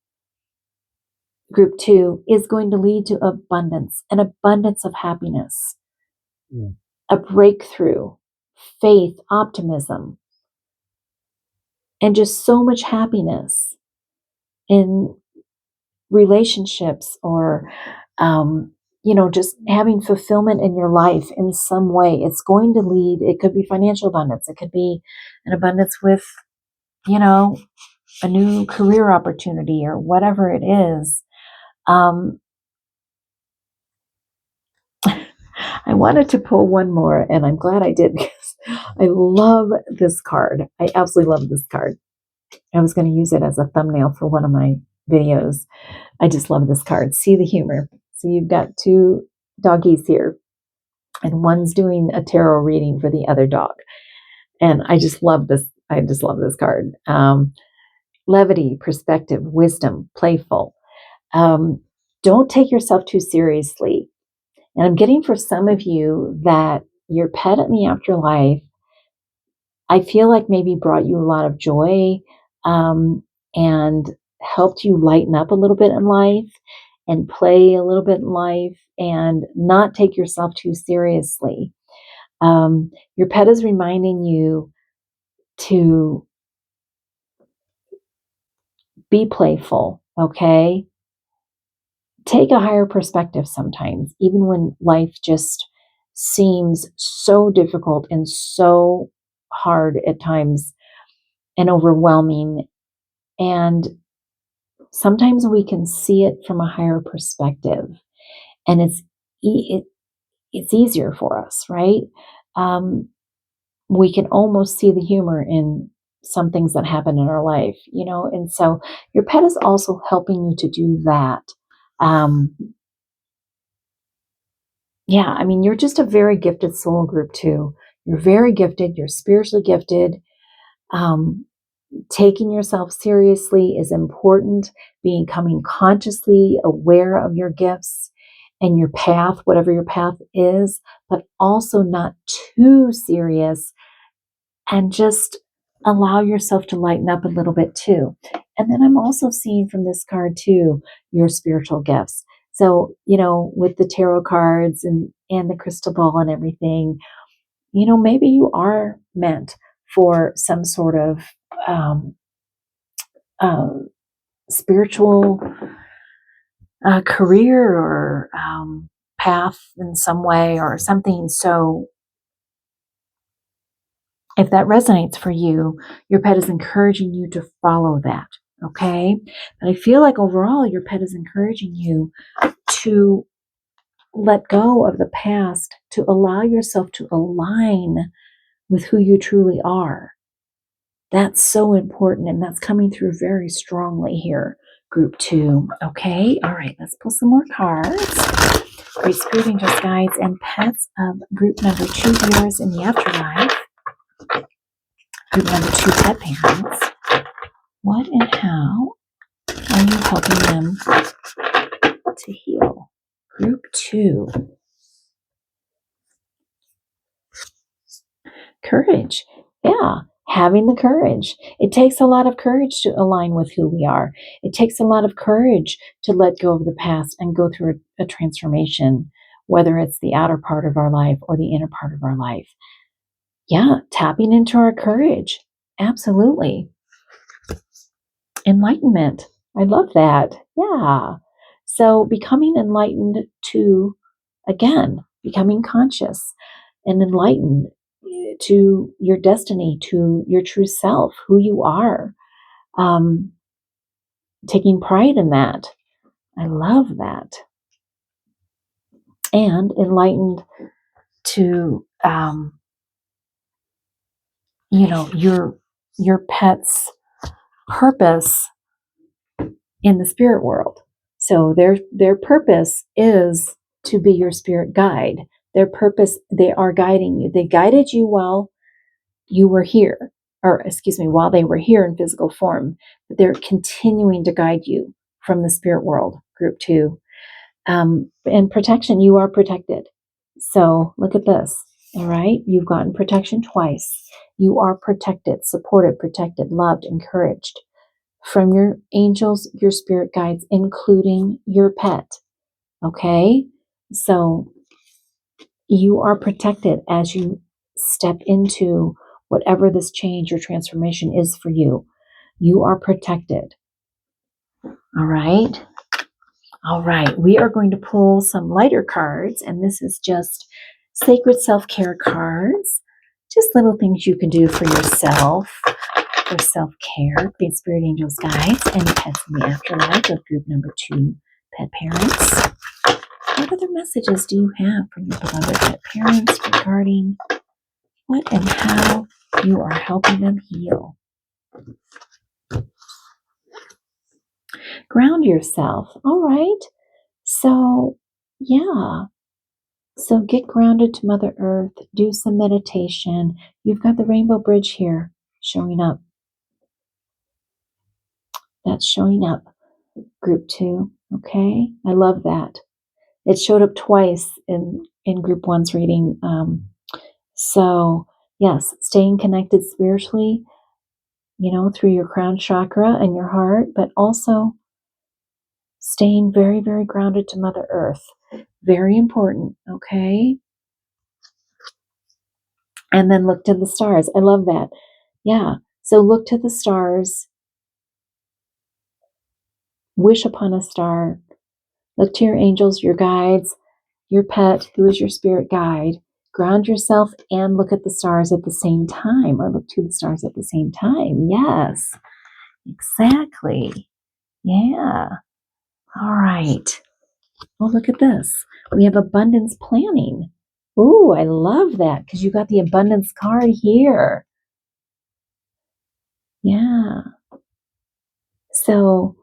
group 2, is going to lead to abundance, an abundance of happiness, a breakthrough, faith, optimism, and just so much happiness in relationships, or just having fulfillment in your life in some way. It's going to lead, it could be financial abundance, it could be an abundance with, a new career opportunity or whatever it is. I wanted to pull one more, and I'm glad I did, because I love this card. I absolutely love this card. I was going to use it as a thumbnail for one of my videos. I just love this card. See the humor. So you've got 2 doggies here, and one's doing a tarot reading for the other dog. And I just love this. I just love this card. Levity, perspective, wisdom, playful. Don't take yourself too seriously. And I'm getting for some of you that your pet in the afterlife, I feel like maybe brought you a lot of joy, and helped you lighten up a little bit in life and play a little bit in life and not take yourself too seriously. Your pet is reminding you to be playful, okay? Take a higher perspective sometimes, even when life just seems so difficult and so hard at times and overwhelming. And sometimes we can see it from a higher perspective, and it's easier for us, right? We can almost see the humor in some things that happen in our life, and so your pet is also helping you to do that. You're just a very gifted soul, group 2. You're very gifted. You're spiritually gifted. Taking yourself seriously is important. Becoming consciously aware of your gifts and your path, whatever your path is, but also not too serious, and just allow yourself to lighten up a little bit too. And then I'm also seeing from this card too, your spiritual gifts. So, with the tarot cards and the crystal ball and everything, maybe you are meant for some sort of uh, spiritual career, or path in some way or something. So if that resonates for you, your pet is encouraging you to follow that. Okay. But I feel like overall, your pet is encouraging you to let go of the past, to allow yourself to align with who you truly are. That's so important, and that's coming through very strongly here, group 2. Okay, all right, let's pull some more cards. Great Spirit Angels, guides, and pets of group number 2 viewers in the afterlife. Group number 2 pet parents. What and how are you helping them to heal? Group 2. Courage. Yeah, having the courage. It takes a lot of courage to align with who we are. It takes a lot of courage to let go of the past and go through a transformation, whether it's the outer part of our life or the inner part of our life. Yeah, tapping into our courage. Absolutely. Enlightenment. I love that. Yeah. So becoming enlightened to, again, becoming conscious and enlightened to your destiny, to your true self, who you are. Taking pride in that. I love that. And enlightened to, your pet's purpose in the spirit world. So their purpose is to be your spirit guide. Their purpose, they are guiding you. They guided you while you were here, or excuse me, while they were here in physical form, but they're continuing to guide you from the spirit world, group 2. And protection, you are protected. So look at this. All right. You've gotten protection twice. You are protected, supported, protected, loved, encouraged from your angels, your spirit guides, including your pet. Okay. So you are protected as you step into whatever this change or transformation is for you. You are protected. All right. All right. We are going to pull some lighter cards, and this is just sacred self-care cards. Just little things you can do for yourself, for self-care. Great spirit angels, guides, and pets in the afterlife of group number 2, pet parents. What other messages do you have for your beloved pet parents regarding what and how you are helping them heal? Ground yourself. All right. So, yeah. So get grounded to Mother Earth. Do some meditation. You've got the rainbow bridge here showing up. That's showing up. Group 2. Okay. I love that. It showed up twice in group 1's reading. So, yes, staying connected spiritually, through your crown chakra and your heart, but also staying very, very grounded to Mother Earth. Very important, okay? And then look to the stars. I love that. Yeah. So look to the stars. Wish upon a star. Look to your angels, your guides, your pet, who is your spirit guide. Ground yourself and look at the stars at the same time, or look to the stars at the same time. Yes, exactly. Yeah. All right. Well, look at this. We have abundance planning. Ooh, I love that because you got the abundance card here. Yeah. So,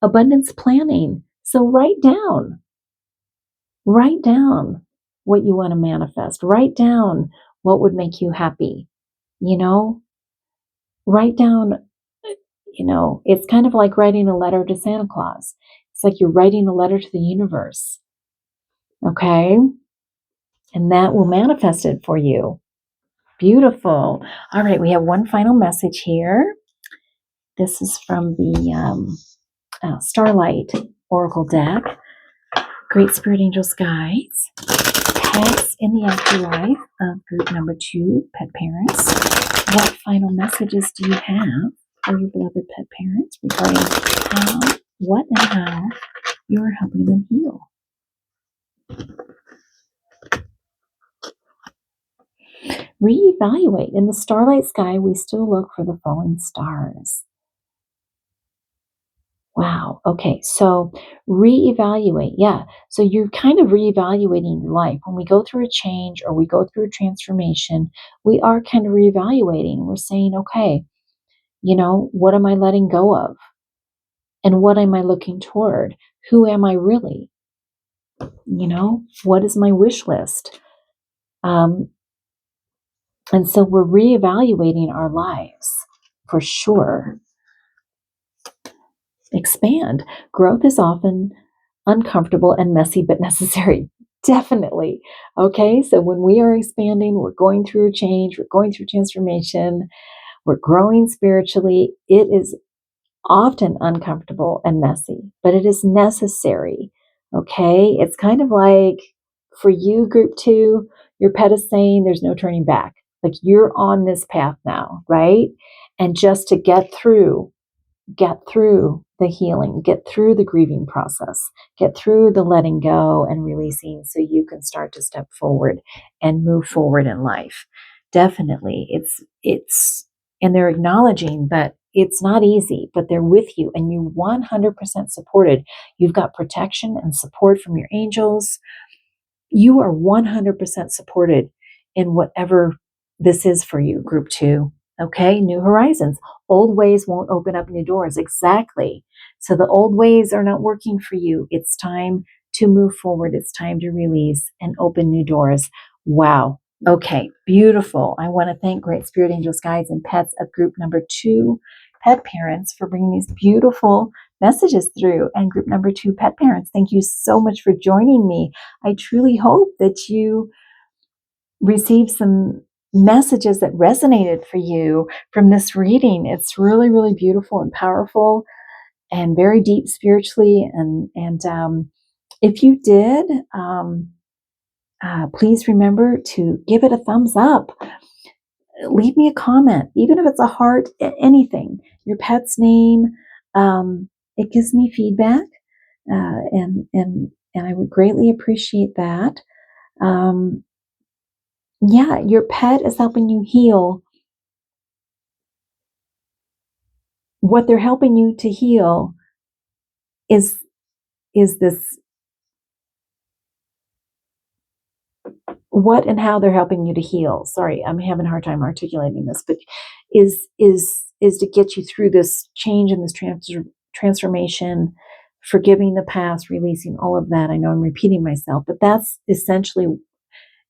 abundance planning. So, write down what you want to manifest. Write down what would make you happy. Write down, it's kind of like writing a letter to Santa Claus. It's like you're writing a letter to the universe. Okay. And that will manifest it for you. Beautiful. All right, we have one final message here. This is from the Starlight Oracle deck. Great Spirit Angels guides. Pets in the afterlife of group number 2, pet parents. What final messages do you have for your beloved pet parents regarding what and how you are helping them heal? Reevaluate. In the starlight sky, we still look for the falling stars. Wow. Okay. So reevaluate. Yeah. So you're kind of reevaluating your life. When we go through a change or we go through a transformation, we are kind of reevaluating. We're saying, okay, what am I letting go of? And what am I looking toward? Who am I really? What is my wish list? And so we're reevaluating our lives for sure. Expand. Growth is often uncomfortable and messy, but necessary. Definitely. Okay. So when we are expanding, we're going through a change, we're going through transformation, we're growing spiritually. It is often uncomfortable and messy, but it is necessary. Okay. It's kind of like for you, group 2, your pet is saying there's no turning back. Like you're on this path now, right? And just to get through the healing, get through the grieving process, get through the letting go and releasing so you can start to step forward and move forward in life. Definitely. And they're acknowledging that it's not easy, but they're with you and you 100% supported. You've got protection and support from your angels. You are 100% supported in whatever this is for you, group 2. Okay, new horizons. Old ways won't open up new doors. Exactly. So the old ways are not working for you. It's time to move forward. It's time to release and open new doors. Wow. Okay, beautiful. I want to thank Great Spirit Angels, Guides, and Pets of group number 2, pet parents, for bringing these beautiful messages through. And group number 2, pet parents, thank you so much for joining me. I truly hope that you received some messages that resonated for you from this reading. It's really, really beautiful and powerful and very deep spiritually. And if you did, please remember to give it a thumbs up. Leave me a comment, even if it's a heart, anything, your pet's name. It gives me feedback, and I would greatly appreciate that. Yeah, your pet is helping you heal. What they're helping you to heal is this, what and how they're helping you to heal. Sorry, I'm having a hard time articulating this, but is to get you through this change and this transformation, forgiving the past, releasing all of that. I know I'm repeating myself, but that's essentially,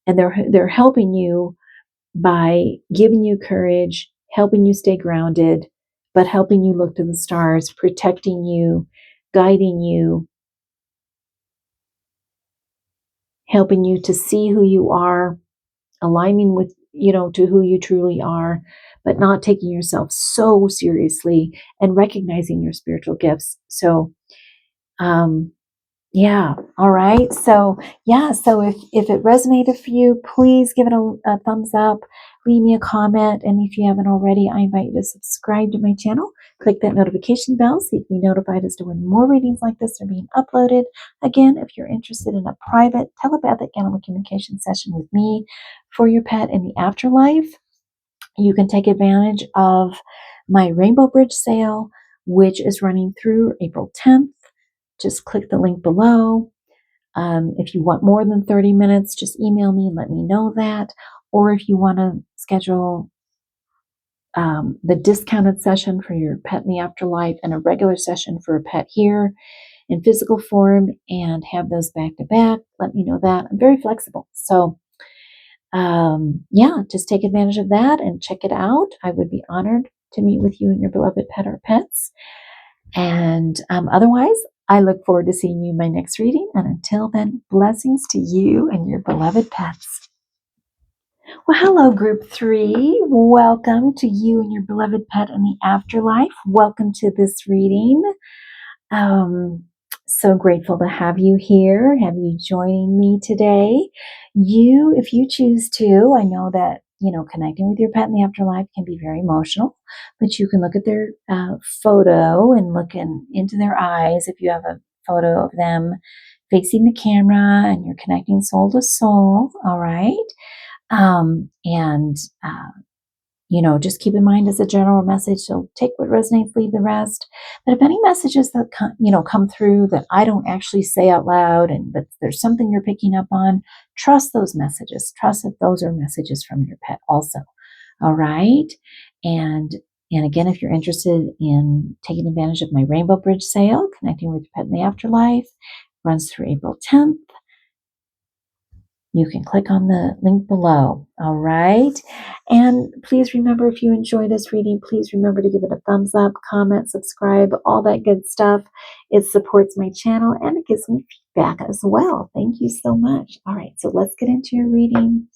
and they're helping you by giving you courage, helping you stay grounded, but helping you look to the stars, protecting you, guiding you, helping you to see who you are, aligning with, to who you truly are, but not taking yourself so seriously and recognizing your spiritual gifts. So, yeah. All right. So, yeah. So if it resonated for you, please give it a thumbs up, leave me a comment. And if you haven't already, I invite you to subscribe to my channel. Click that notification bell so you can be notified as to when more readings like this are being uploaded. Again, if you're interested in a private telepathic animal communication session with me for your pet in the afterlife, you can take advantage of my Rainbow Bridge sale, which is running through April 10th. Just click the link below. If you want more than 30 minutes, just email me and let me know that. Or if you want to schedule the discounted session for your pet in the afterlife and a regular session for a pet here in physical form and have those back to back, let me know that. I'm very flexible. So, yeah, just take advantage of that and check it out. I would be honored to meet with you and your beloved pet or pets. And otherwise, I look forward to seeing you in my next reading. And until then, blessings to you and your beloved pets. Well, hello, Group 3. Welcome to you and your beloved pet in the afterlife. Welcome to this reading. So grateful to have you here, have you joining me today. If you choose to, I know that, connecting with your pet in the afterlife can be very emotional, but you can look at their photo and look into their eyes if you have a photo of them facing the camera and you're connecting soul to soul, all right? And just keep in mind as a general message, so take what resonates, leave the rest. But if any messages that come through that I don't actually say out loud, but there's something you're picking up on, trust those messages. Trust that those are messages from your pet also. All right. And again, if you're interested in taking advantage of my Rainbow Bridge sale, connecting with your pet in the afterlife, runs through April 10th. You can click on the link below, all right? And please remember, if you enjoy this reading, please remember to give it a thumbs up, comment, subscribe, all that good stuff. It supports my channel and it gives me feedback as well. Thank you so much. All right, so let's get into your reading.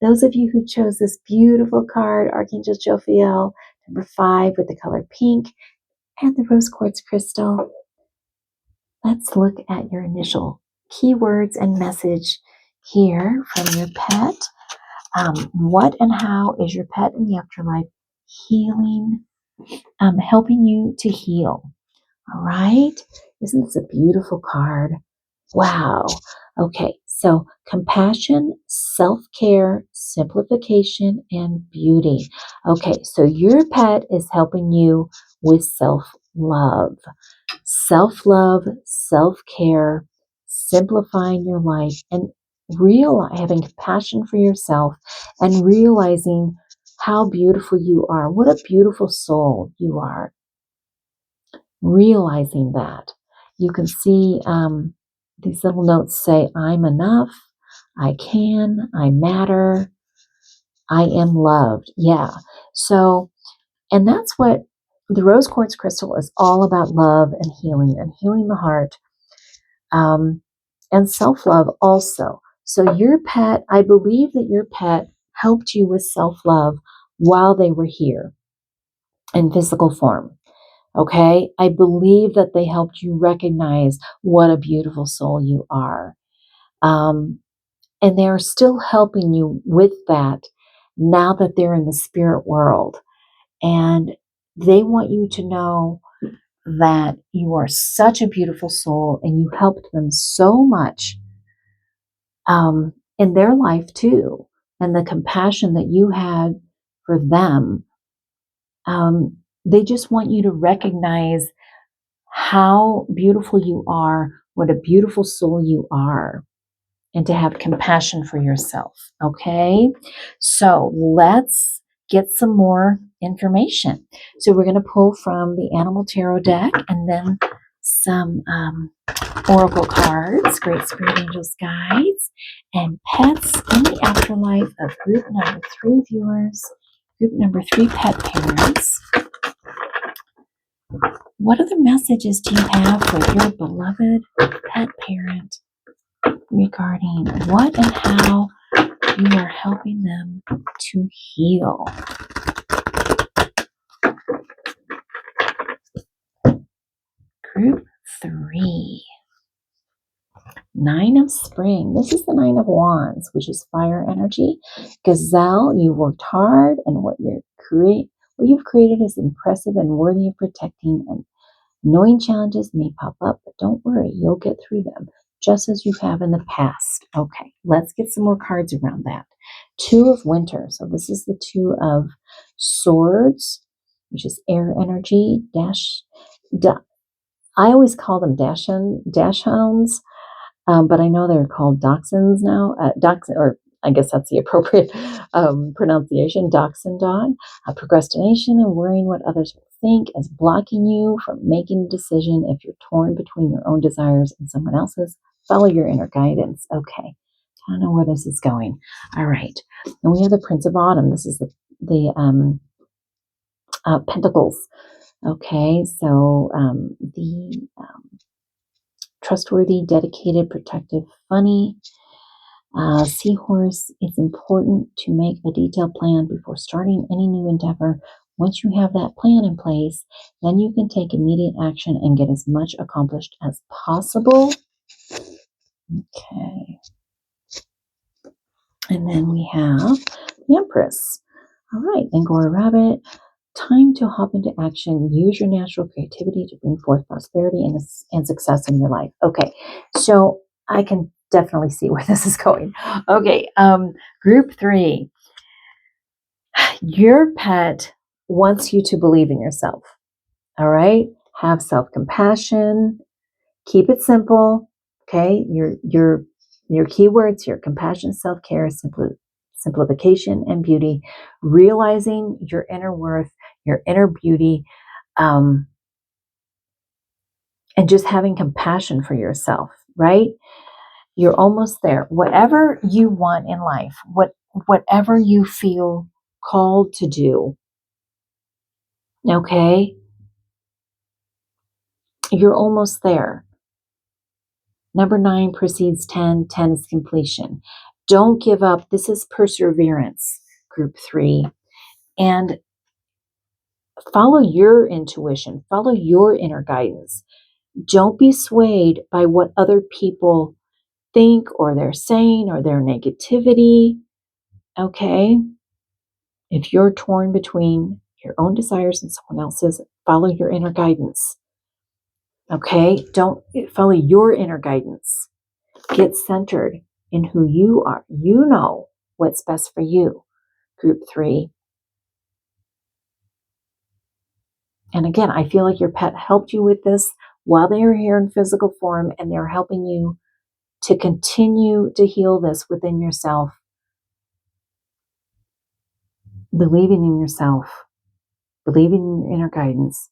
Those of you who chose this beautiful card, Archangel Jophiel, number 5 with the color pink and the rose quartz crystal, let's look at your initial keywords and message here from your pet. What and how is your pet in the afterlife healing, helping you to heal? All right. Isn't this a beautiful card? Wow. Okay. So compassion, self-care, simplification, and beauty. Okay. So your pet is helping you with self-love. Self-love, self-care, simplifying your life, and having compassion for yourself and realizing how beautiful you are. What a beautiful soul you are. Realizing that. You can see these little notes say, I'm enough, I can, I matter, I am loved. Yeah. So, and that's what the rose quartz crystal is all about, love and healing the heart, and self-love also. So your pet, I believe that your pet helped you with self-love while they were here in physical form. Okay? I believe that they helped you recognize what a beautiful soul you are. And they're still helping you with that now that they're in the spirit world. And they want you to know that you are such a beautiful soul and you helped them so much in their life too. And the compassion that you had for them, they just want you to recognize how beautiful you are, what a beautiful soul you are, and to have compassion for yourself. Okay, so let's get some more information. So we're going to pull from the Animal Tarot deck and then some oracle cards, Great Spirit Angels guides, and pets in the afterlife of group number 3 viewers, group number 3 pet parents. What other messages do you have for your beloved pet parent regarding what and how you are helping them to heal? Group 3. 9 of Spring. This is the 9 of Wands, which is fire energy. Gazelle, you worked hard, and what you've created is impressive and worthy of protecting. And knowing challenges may pop up, but don't worry, you'll get through them, just as you have in the past. Okay, let's get some more cards around that. 2 of Winter. So this is the 2 of Swords, which is air energy. I always call them dash hounds. But I know they're called dachshunds now. Or I guess that's the appropriate pronunciation. Dachshund dog. Procrastination and worrying what others will think is blocking you from making a decision. If you're torn between your own desires and someone else's, follow your inner guidance. Okay, I don't know where this is going. All right, and we have the Prince of Autumn. This is the Pentacles. Okay, so the trustworthy, dedicated, protective, funny. Seahorse, it's important to make a detailed plan before starting any new endeavor. Once you have that plan in place, then you can take immediate action and get as much accomplished as possible. Okay. And then we have the Empress. All right, Angora Rabbit. Time to hop into action. Use your natural creativity to bring forth prosperity and success in your life. Okay, so I can definitely see where this is going. Okay, group 3. Your pet wants you to believe in yourself. All right, have self-compassion. Keep it simple. Okay, your keywords here: compassion, self-care, simplification, and beauty. Realizing your inner worth, your inner beauty, and just having compassion for yourself, right? You're almost there. Whatever you want in life, whatever you feel called to do, okay? You're almost there. Number 9 precedes 10. 10 is completion. Don't give up. This is perseverance, group 3. And follow your intuition. Follow your inner guidance. Don't be swayed by what other people think or they're saying or their negativity. Okay? If you're torn between your own desires and someone else's, follow your inner guidance. Okay? Don't follow your inner guidance. Get centered in who you are. You know what's best for you, group 3. And again, I feel like your pet helped you with this while they are here in physical form, and they're helping you to continue to heal this within yourself. Believing in yourself, believing in your inner guidance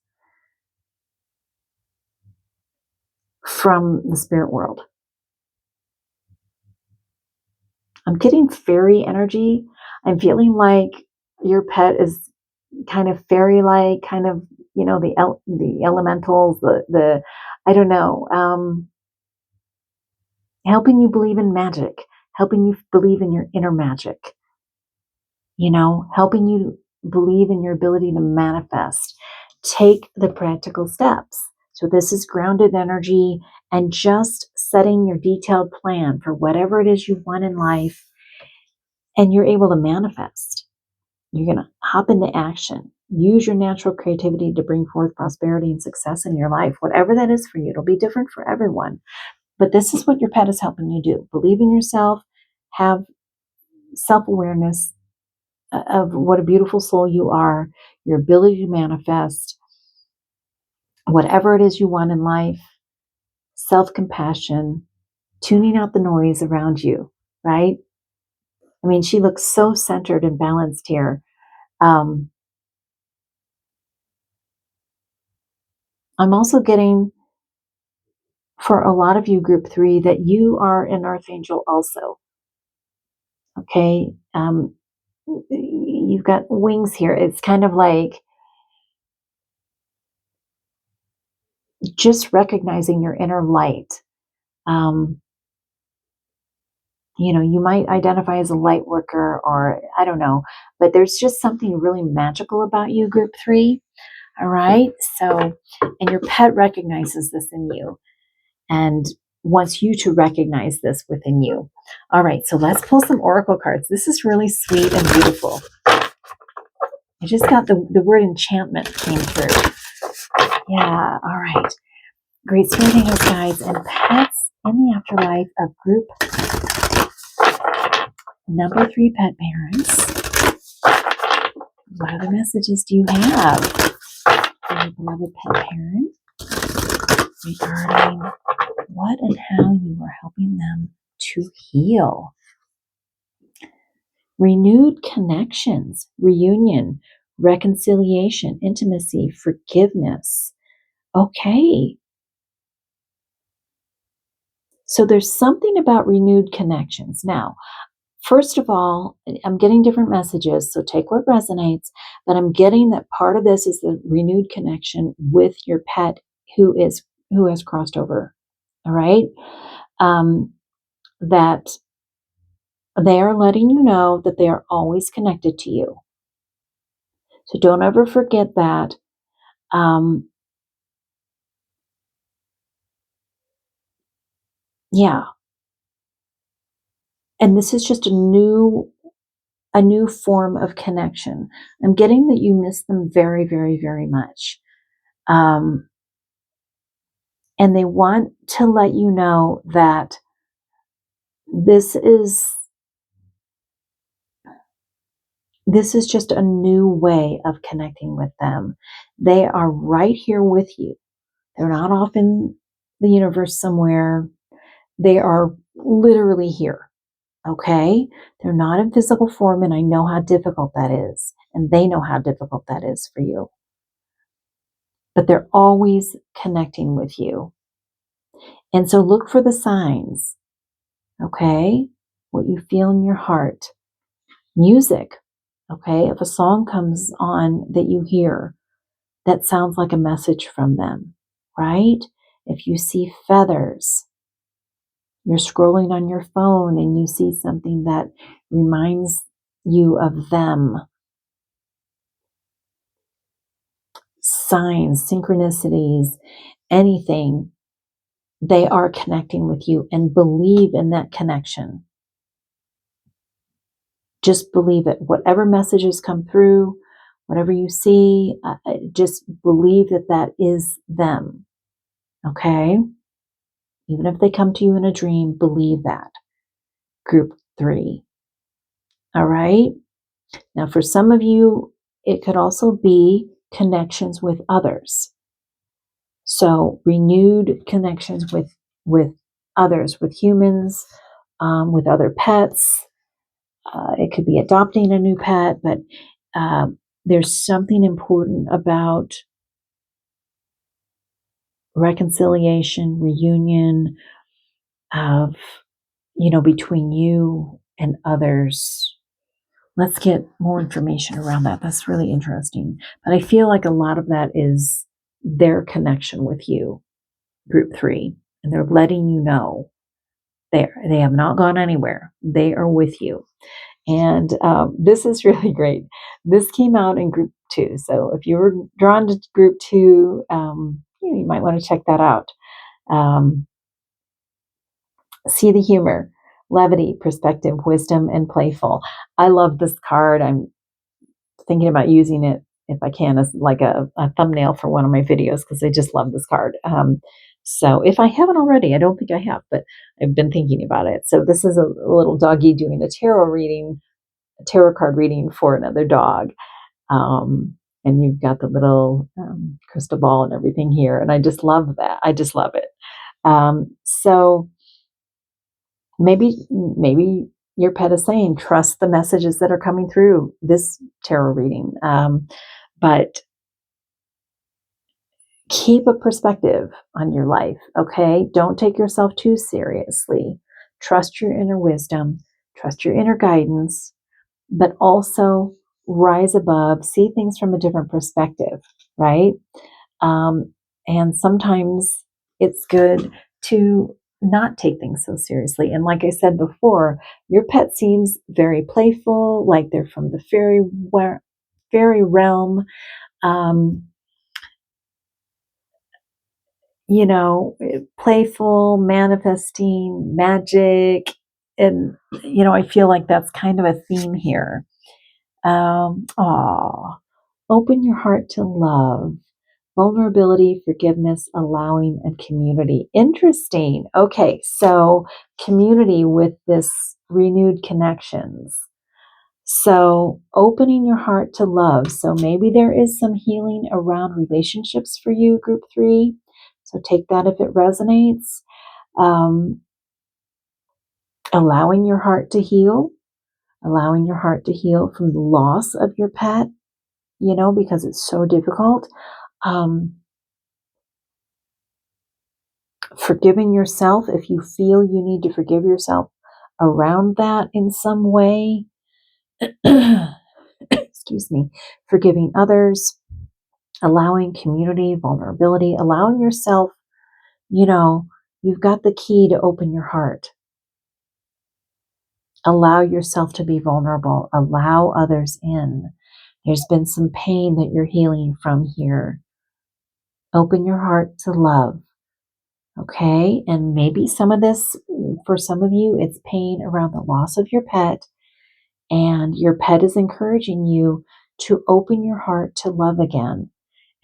from the spirit world. I'm getting fairy energy. I'm feeling like your pet is kind of fairy-like, kind of, you know, the elementals, the I don't know, helping you believe in magic, helping you believe in your inner magic, helping you believe in your ability to manifest. Take the practical steps. So this is grounded energy and just setting your detailed plan for whatever it is you want in life, and you're able to manifest. You're going to hop into action. Use your natural creativity to bring forth prosperity and success in your life, whatever that is for you. It'll be different for everyone. But this is what your pet is helping you do. Believe in yourself, have self-awareness of what a beautiful soul you are, your ability to manifest whatever it is you want in life, self-compassion, tuning out the noise around you, right? I mean, she looks so centered and balanced here. I'm also getting, for a lot of you, group 3, that you are an archangel also. Okay? You've got wings here. It's kind of like just recognizing your inner light. You might identify as a light worker, or I don't know, but there's just something really magical about you, group 3. All right. So, and your pet recognizes this in you and wants you to recognize this within you. All right. So let's pull some oracle cards. This is really sweet and beautiful. I just got the word enchantment came through. Yeah. All right. Great spirit angels, guides, and pets in the afterlife of group number 3, pet parents. What other messages do you have for your beloved pet parent regarding what and how you are helping them to heal? Renewed connections, reunion, reconciliation, intimacy, forgiveness. Okay. So there's something about renewed connections. Now, first of all, I'm getting different messages, so take what resonates, but I'm getting that part of this is the renewed connection with your pet who has crossed over. All right? That they are letting you know that they are always connected to you. So don't ever forget that. Yeah. And this is just a new form of connection. I'm getting that you miss them very, very, very much. And they want to let you know that this is just a new way of connecting with them. They are right here with you. They're not off in the universe somewhere. They are literally here. Okay? They're not in physical form, and I know how difficult that is. And they know how difficult that is for you. But they're always connecting with you. And so look for the signs. Okay? What you feel in your heart. Music. Okay? If a song comes on that you hear, that sounds like a message from them, right? If you see feathers, you're scrolling on your phone and you see something that reminds you of them. Signs, synchronicities, anything, they are connecting with you, and believe in that connection. Just believe it. Whatever messages come through, whatever you see, just believe that that is them. Okay? Even if they come to you in a dream, believe that. Group 3. All right? Now, for some of you, it could also be connections with others. So, renewed connections with others, with humans, with other pets. It could be adopting a new pet, but there's something important about reconciliation, reunion of, between you and others. Let's get more information around that. That's really interesting. But I feel like a lot of that is their connection with you, group 3, and they're letting you know there. They have not gone anywhere. They are with you. And this is really great. This came out in group 2. So if you were drawn to group 2, you might want to check that out. See the humor, levity, perspective, wisdom, and playful. I love this card. I'm thinking about using it if I can as like a thumbnail for one of my videos because I just love this card. So if I haven't already, I don't think I have, but I've been thinking about it. So this is a little doggy doing a tarot card reading for another dog. And you've got the little crystal ball and everything here. And I just love that. I just love it. So maybe your pet is saying, trust the messages that are coming through this tarot reading. But keep a perspective on your life, okay? Don't take yourself too seriously. Trust your inner wisdom, trust your inner guidance, but also rise above, see things from a different perspective, right? And sometimes it's good to not take things so seriously. And like I said before, your pet seems very playful, like they're from the fairy realm. Playful, manifesting, magic. And, I feel like that's kind of a theme here. Open your heart to love, vulnerability, forgiveness, allowing, and community. Interesting. Okay, so community with this renewed connections. So opening your heart to love. So maybe there is some healing around relationships for you, group 3. So take that if it resonates. Allowing your heart to heal from the loss of your pet, because it's so difficult. Forgiving yourself if you feel you need to forgive yourself around that in some way. Excuse me. Forgiving others, allowing community, vulnerability, allowing yourself, you've got the key to open your heart. Allow yourself to be vulnerable. Allow others in. There's been some pain that you're healing from here. Open your heart to love. Okay? And maybe some of this, for some of you, it's pain around the loss of your pet. And your pet is encouraging you to open your heart to love again.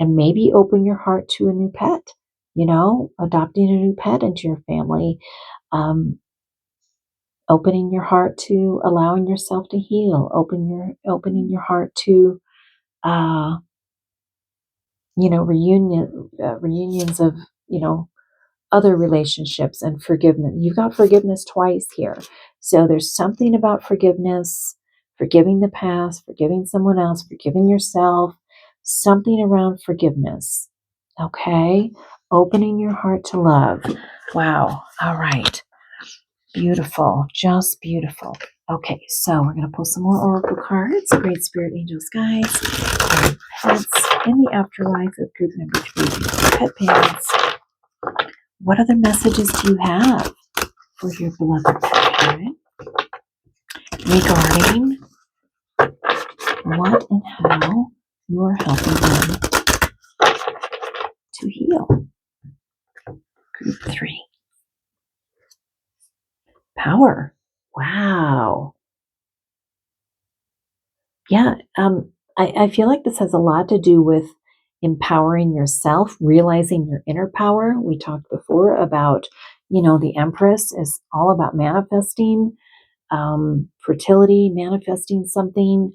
And maybe open your heart to a new pet, adopting a new pet into your family. Opening your heart to allowing yourself to heal. Opening your heart to, reunions of, other relationships and forgiveness. You've got forgiveness twice here. So there's something about forgiveness, forgiving the past, forgiving someone else, forgiving yourself, something around forgiveness. Okay? Opening your heart to love. Wow. All right. Beautiful. Just beautiful. Okay, so we're going to pull some more oracle cards. Great Spirit, Angels, Guides, and pets in the afterlife of group number 3, pet parents. What other messages do you have for your beloved pet parent regarding what and how you are helping them to heal? Group 3. Power. Wow. Yeah, I feel like this has a lot to do with empowering yourself, realizing your inner power. We talked before about, the Empress is all about manifesting, fertility, manifesting something,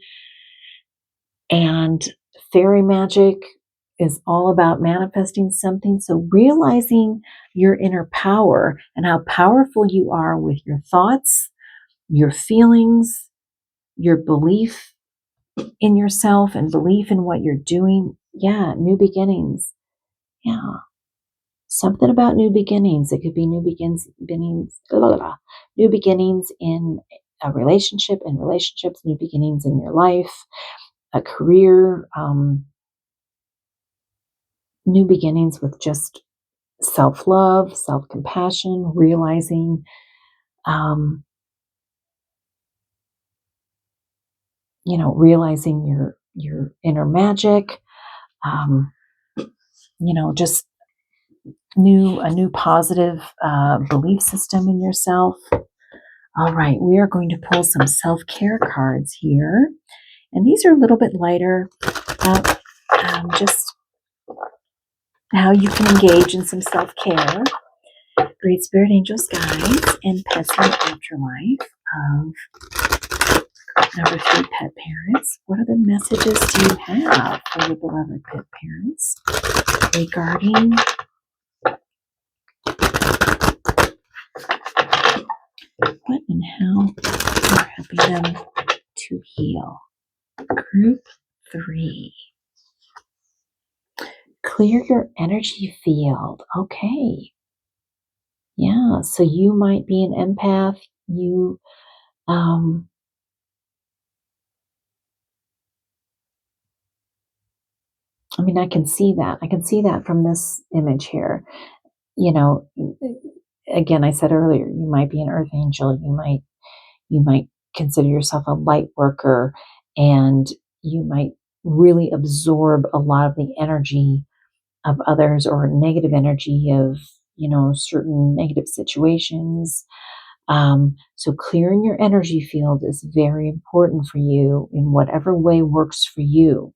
and fairy magic is all about manifesting something. So realizing your inner power and how powerful you are with your thoughts, your feelings, your belief in yourself and belief in what you're doing. Yeah, new beginnings. Yeah. Something about new beginnings. It could be new beginnings in a relationship, new beginnings in your life, a career, new beginnings with just self-love, self-compassion, realizing Realizing your inner magic, just a new positive belief system in yourself. All right, we are going to pull some self-care cards here. And these are a little bit lighter, just how you can engage in some self-care. Great Spirit Angels, guides, and pets in the afterlife of number 3, pet parents. What other messages do you have for your beloved pet parents regarding what and how you're helping them to heal? Group 3. Clear your energy field. Okay. Yeah, so you might be an empath. I can see that. I can see that from this image here. Again, I said earlier, you might be an earth angel. You might consider yourself a light worker, and you might really absorb a lot of the energy of others, or negative energy of, certain negative situations. So clearing your energy field is very important for you in whatever way works for you.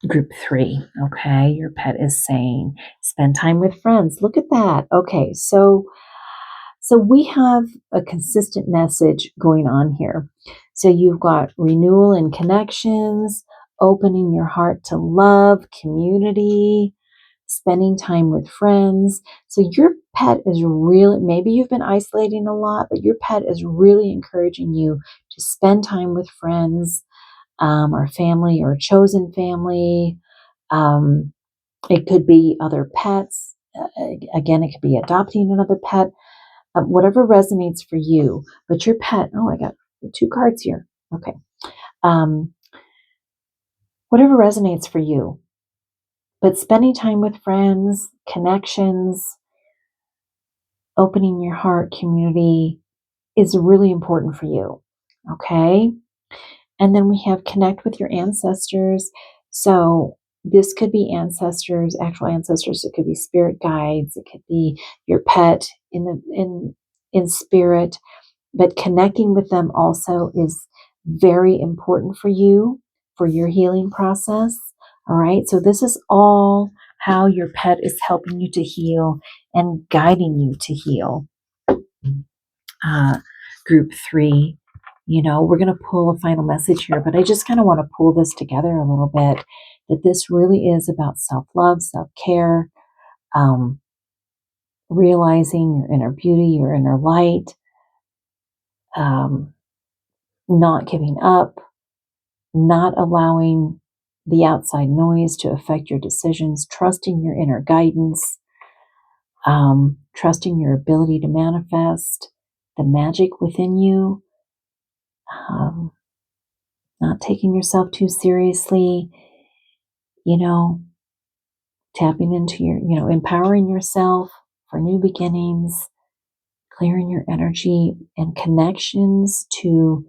Group 3, okay, your pet is saying, spend time with friends. Look at that. Okay, so we have a consistent message going on here. So you've got renewal and connections, opening your heart to love, community, spending time with friends. So your pet is really, maybe you've been isolating a lot, but your pet is really encouraging you to spend time with friends, or family, or chosen family. It could be other pets. Again, it could be adopting another pet, whatever resonates for you. But your pet, oh, I got 2 cards here. Okay. Whatever resonates for you. But spending time with friends, connections, opening your heart, community is really important for you. Okay. And then we have connect with your ancestors. So this could be ancestors, actual ancestors. It could be spirit guides. It could be your pet in spirit. But connecting with them also is very important for you, for your healing process. All right. So this is all how your pet is helping you to heal and guiding you to heal. Group 3, we're going to pull a final message here, but I just kind of want to pull this together a little bit, that this really is about self-love, self-care, realizing your inner beauty, your inner light, not giving up, not allowing the outside noise to affect your decisions, trusting your inner guidance, trusting your ability to manifest the magic within you, not taking yourself too seriously, tapping into your, empowering yourself for new beginnings, clearing your energy and connections to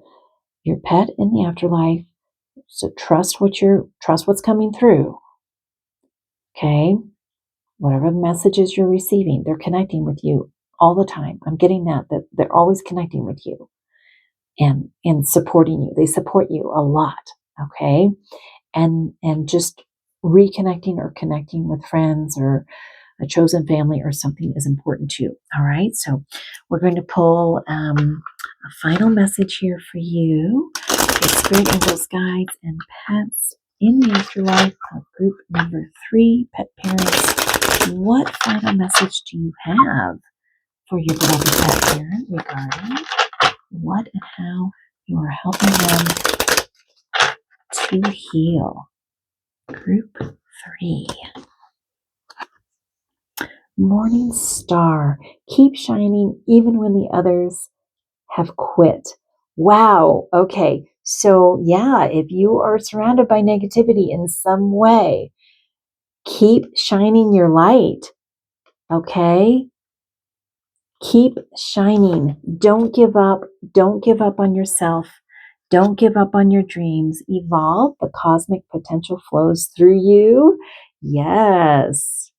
your pet in the afterlife. So trust what's coming through. Okay. Whatever the messages you're receiving, they're connecting with you all the time. I'm getting that they're always connecting with you and supporting you. They support you a lot. Okay. And just reconnecting or connecting with friends or a chosen family or something is important too. All right. So we're going to pull a final message here for you. Spirit angels, guides, and pets in the afterlife of group number 3, pet parents. What final message do you have for your beloved pet parent regarding what and how you are helping them to heal? Group 3. Morning star, keep shining even when the others have quit. Wow. Okay. So yeah, if you are surrounded by negativity in some way, keep shining your light. Okay. Keep shining. Don't give up. Don't give up on yourself. Don't give up on your dreams. Evolve. The cosmic potential flows through you. Yes.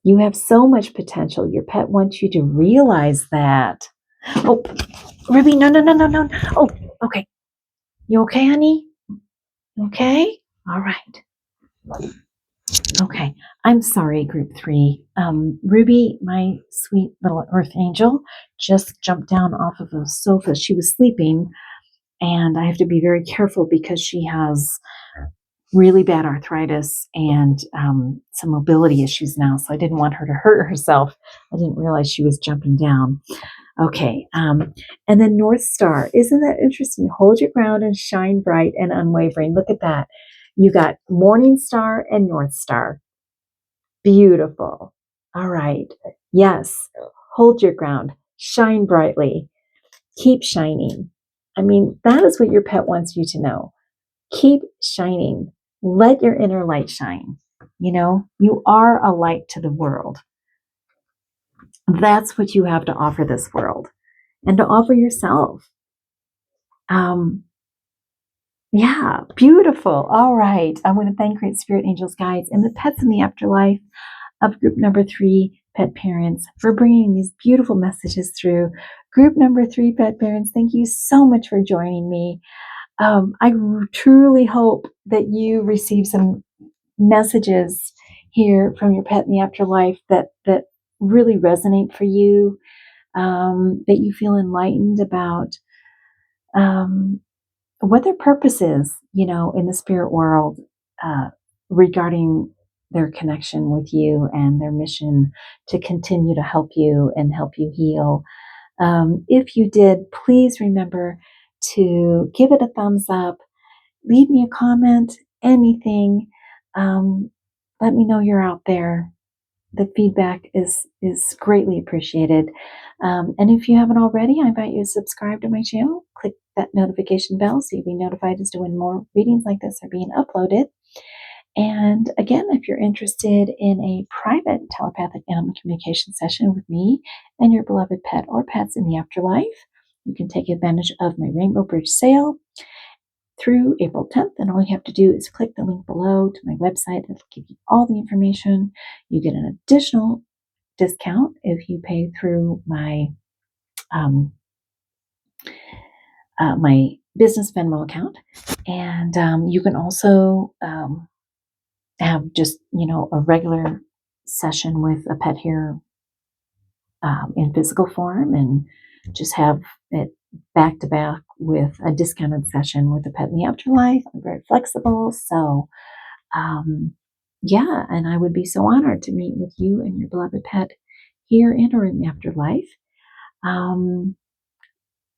You have so much potential. Your pet wants you to realize that. Oh, Ruby, no, no, no, no, no. Oh, okay. You okay, honey? Okay? All right. Okay. I'm sorry, group 3. Ruby, my sweet little earth angel, just jumped down off of a sofa. She was sleeping, and I have to be very careful because she has really bad arthritis and some mobility issues now. So I didn't want her to hurt herself. I didn't realize she was jumping down. Okay. And then North Star. Isn't that interesting? Hold your ground and shine bright and unwavering. Look at that. You got Morning Star and North Star. Beautiful. All right. Yes. Hold your ground. Shine brightly. Keep shining. I mean, that is what your pet wants you to know. Keep shining. Let your inner light shine. You know, you are a light to the world. That's what you have to offer this world and to offer yourself. Yeah, beautiful. All right. I want to thank Great Spirit Angels, Guides, and the pets in the afterlife of group number 3, pet parents, for bringing these beautiful messages through. Group number 3, pet parents, thank you so much for joining me. I truly hope that you receive some messages here from your pet in the afterlife that really resonate for you, that you feel enlightened about what their purpose is, you know, in the spirit world, uh, regarding their connection with you and their mission to continue to help you and help you heal. If you did, please remember to give it a thumbs up, leave me a comment, anything. Um, Let me know you're out there. The feedback is greatly appreciated. And if you haven't already, I invite you to subscribe to my channel. Click that notification bell so you'll be notified as to when more readings like this are being uploaded. And again, if you're interested in a private telepathic animal communication session with me and your beloved pet or pets in the afterlife, you can take advantage of my Rainbow Bridge sale through April 10th. And all you have to do is click the link below to my website. It'll give you all the information. You get an additional discount if you pay through my my business Venmo account. And you can also have just, you know, a regular session with a pet here in physical form, and just have it back to back with a discounted session with a pet in the afterlife. I'm very flexible. So, yeah, and I would be so honored to meet with you and your beloved pet here and or in the afterlife. Um,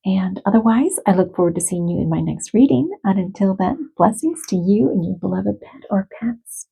and otherwise, I look forward to seeing you in my next reading. And until then, blessings to you and your beloved pet or pets.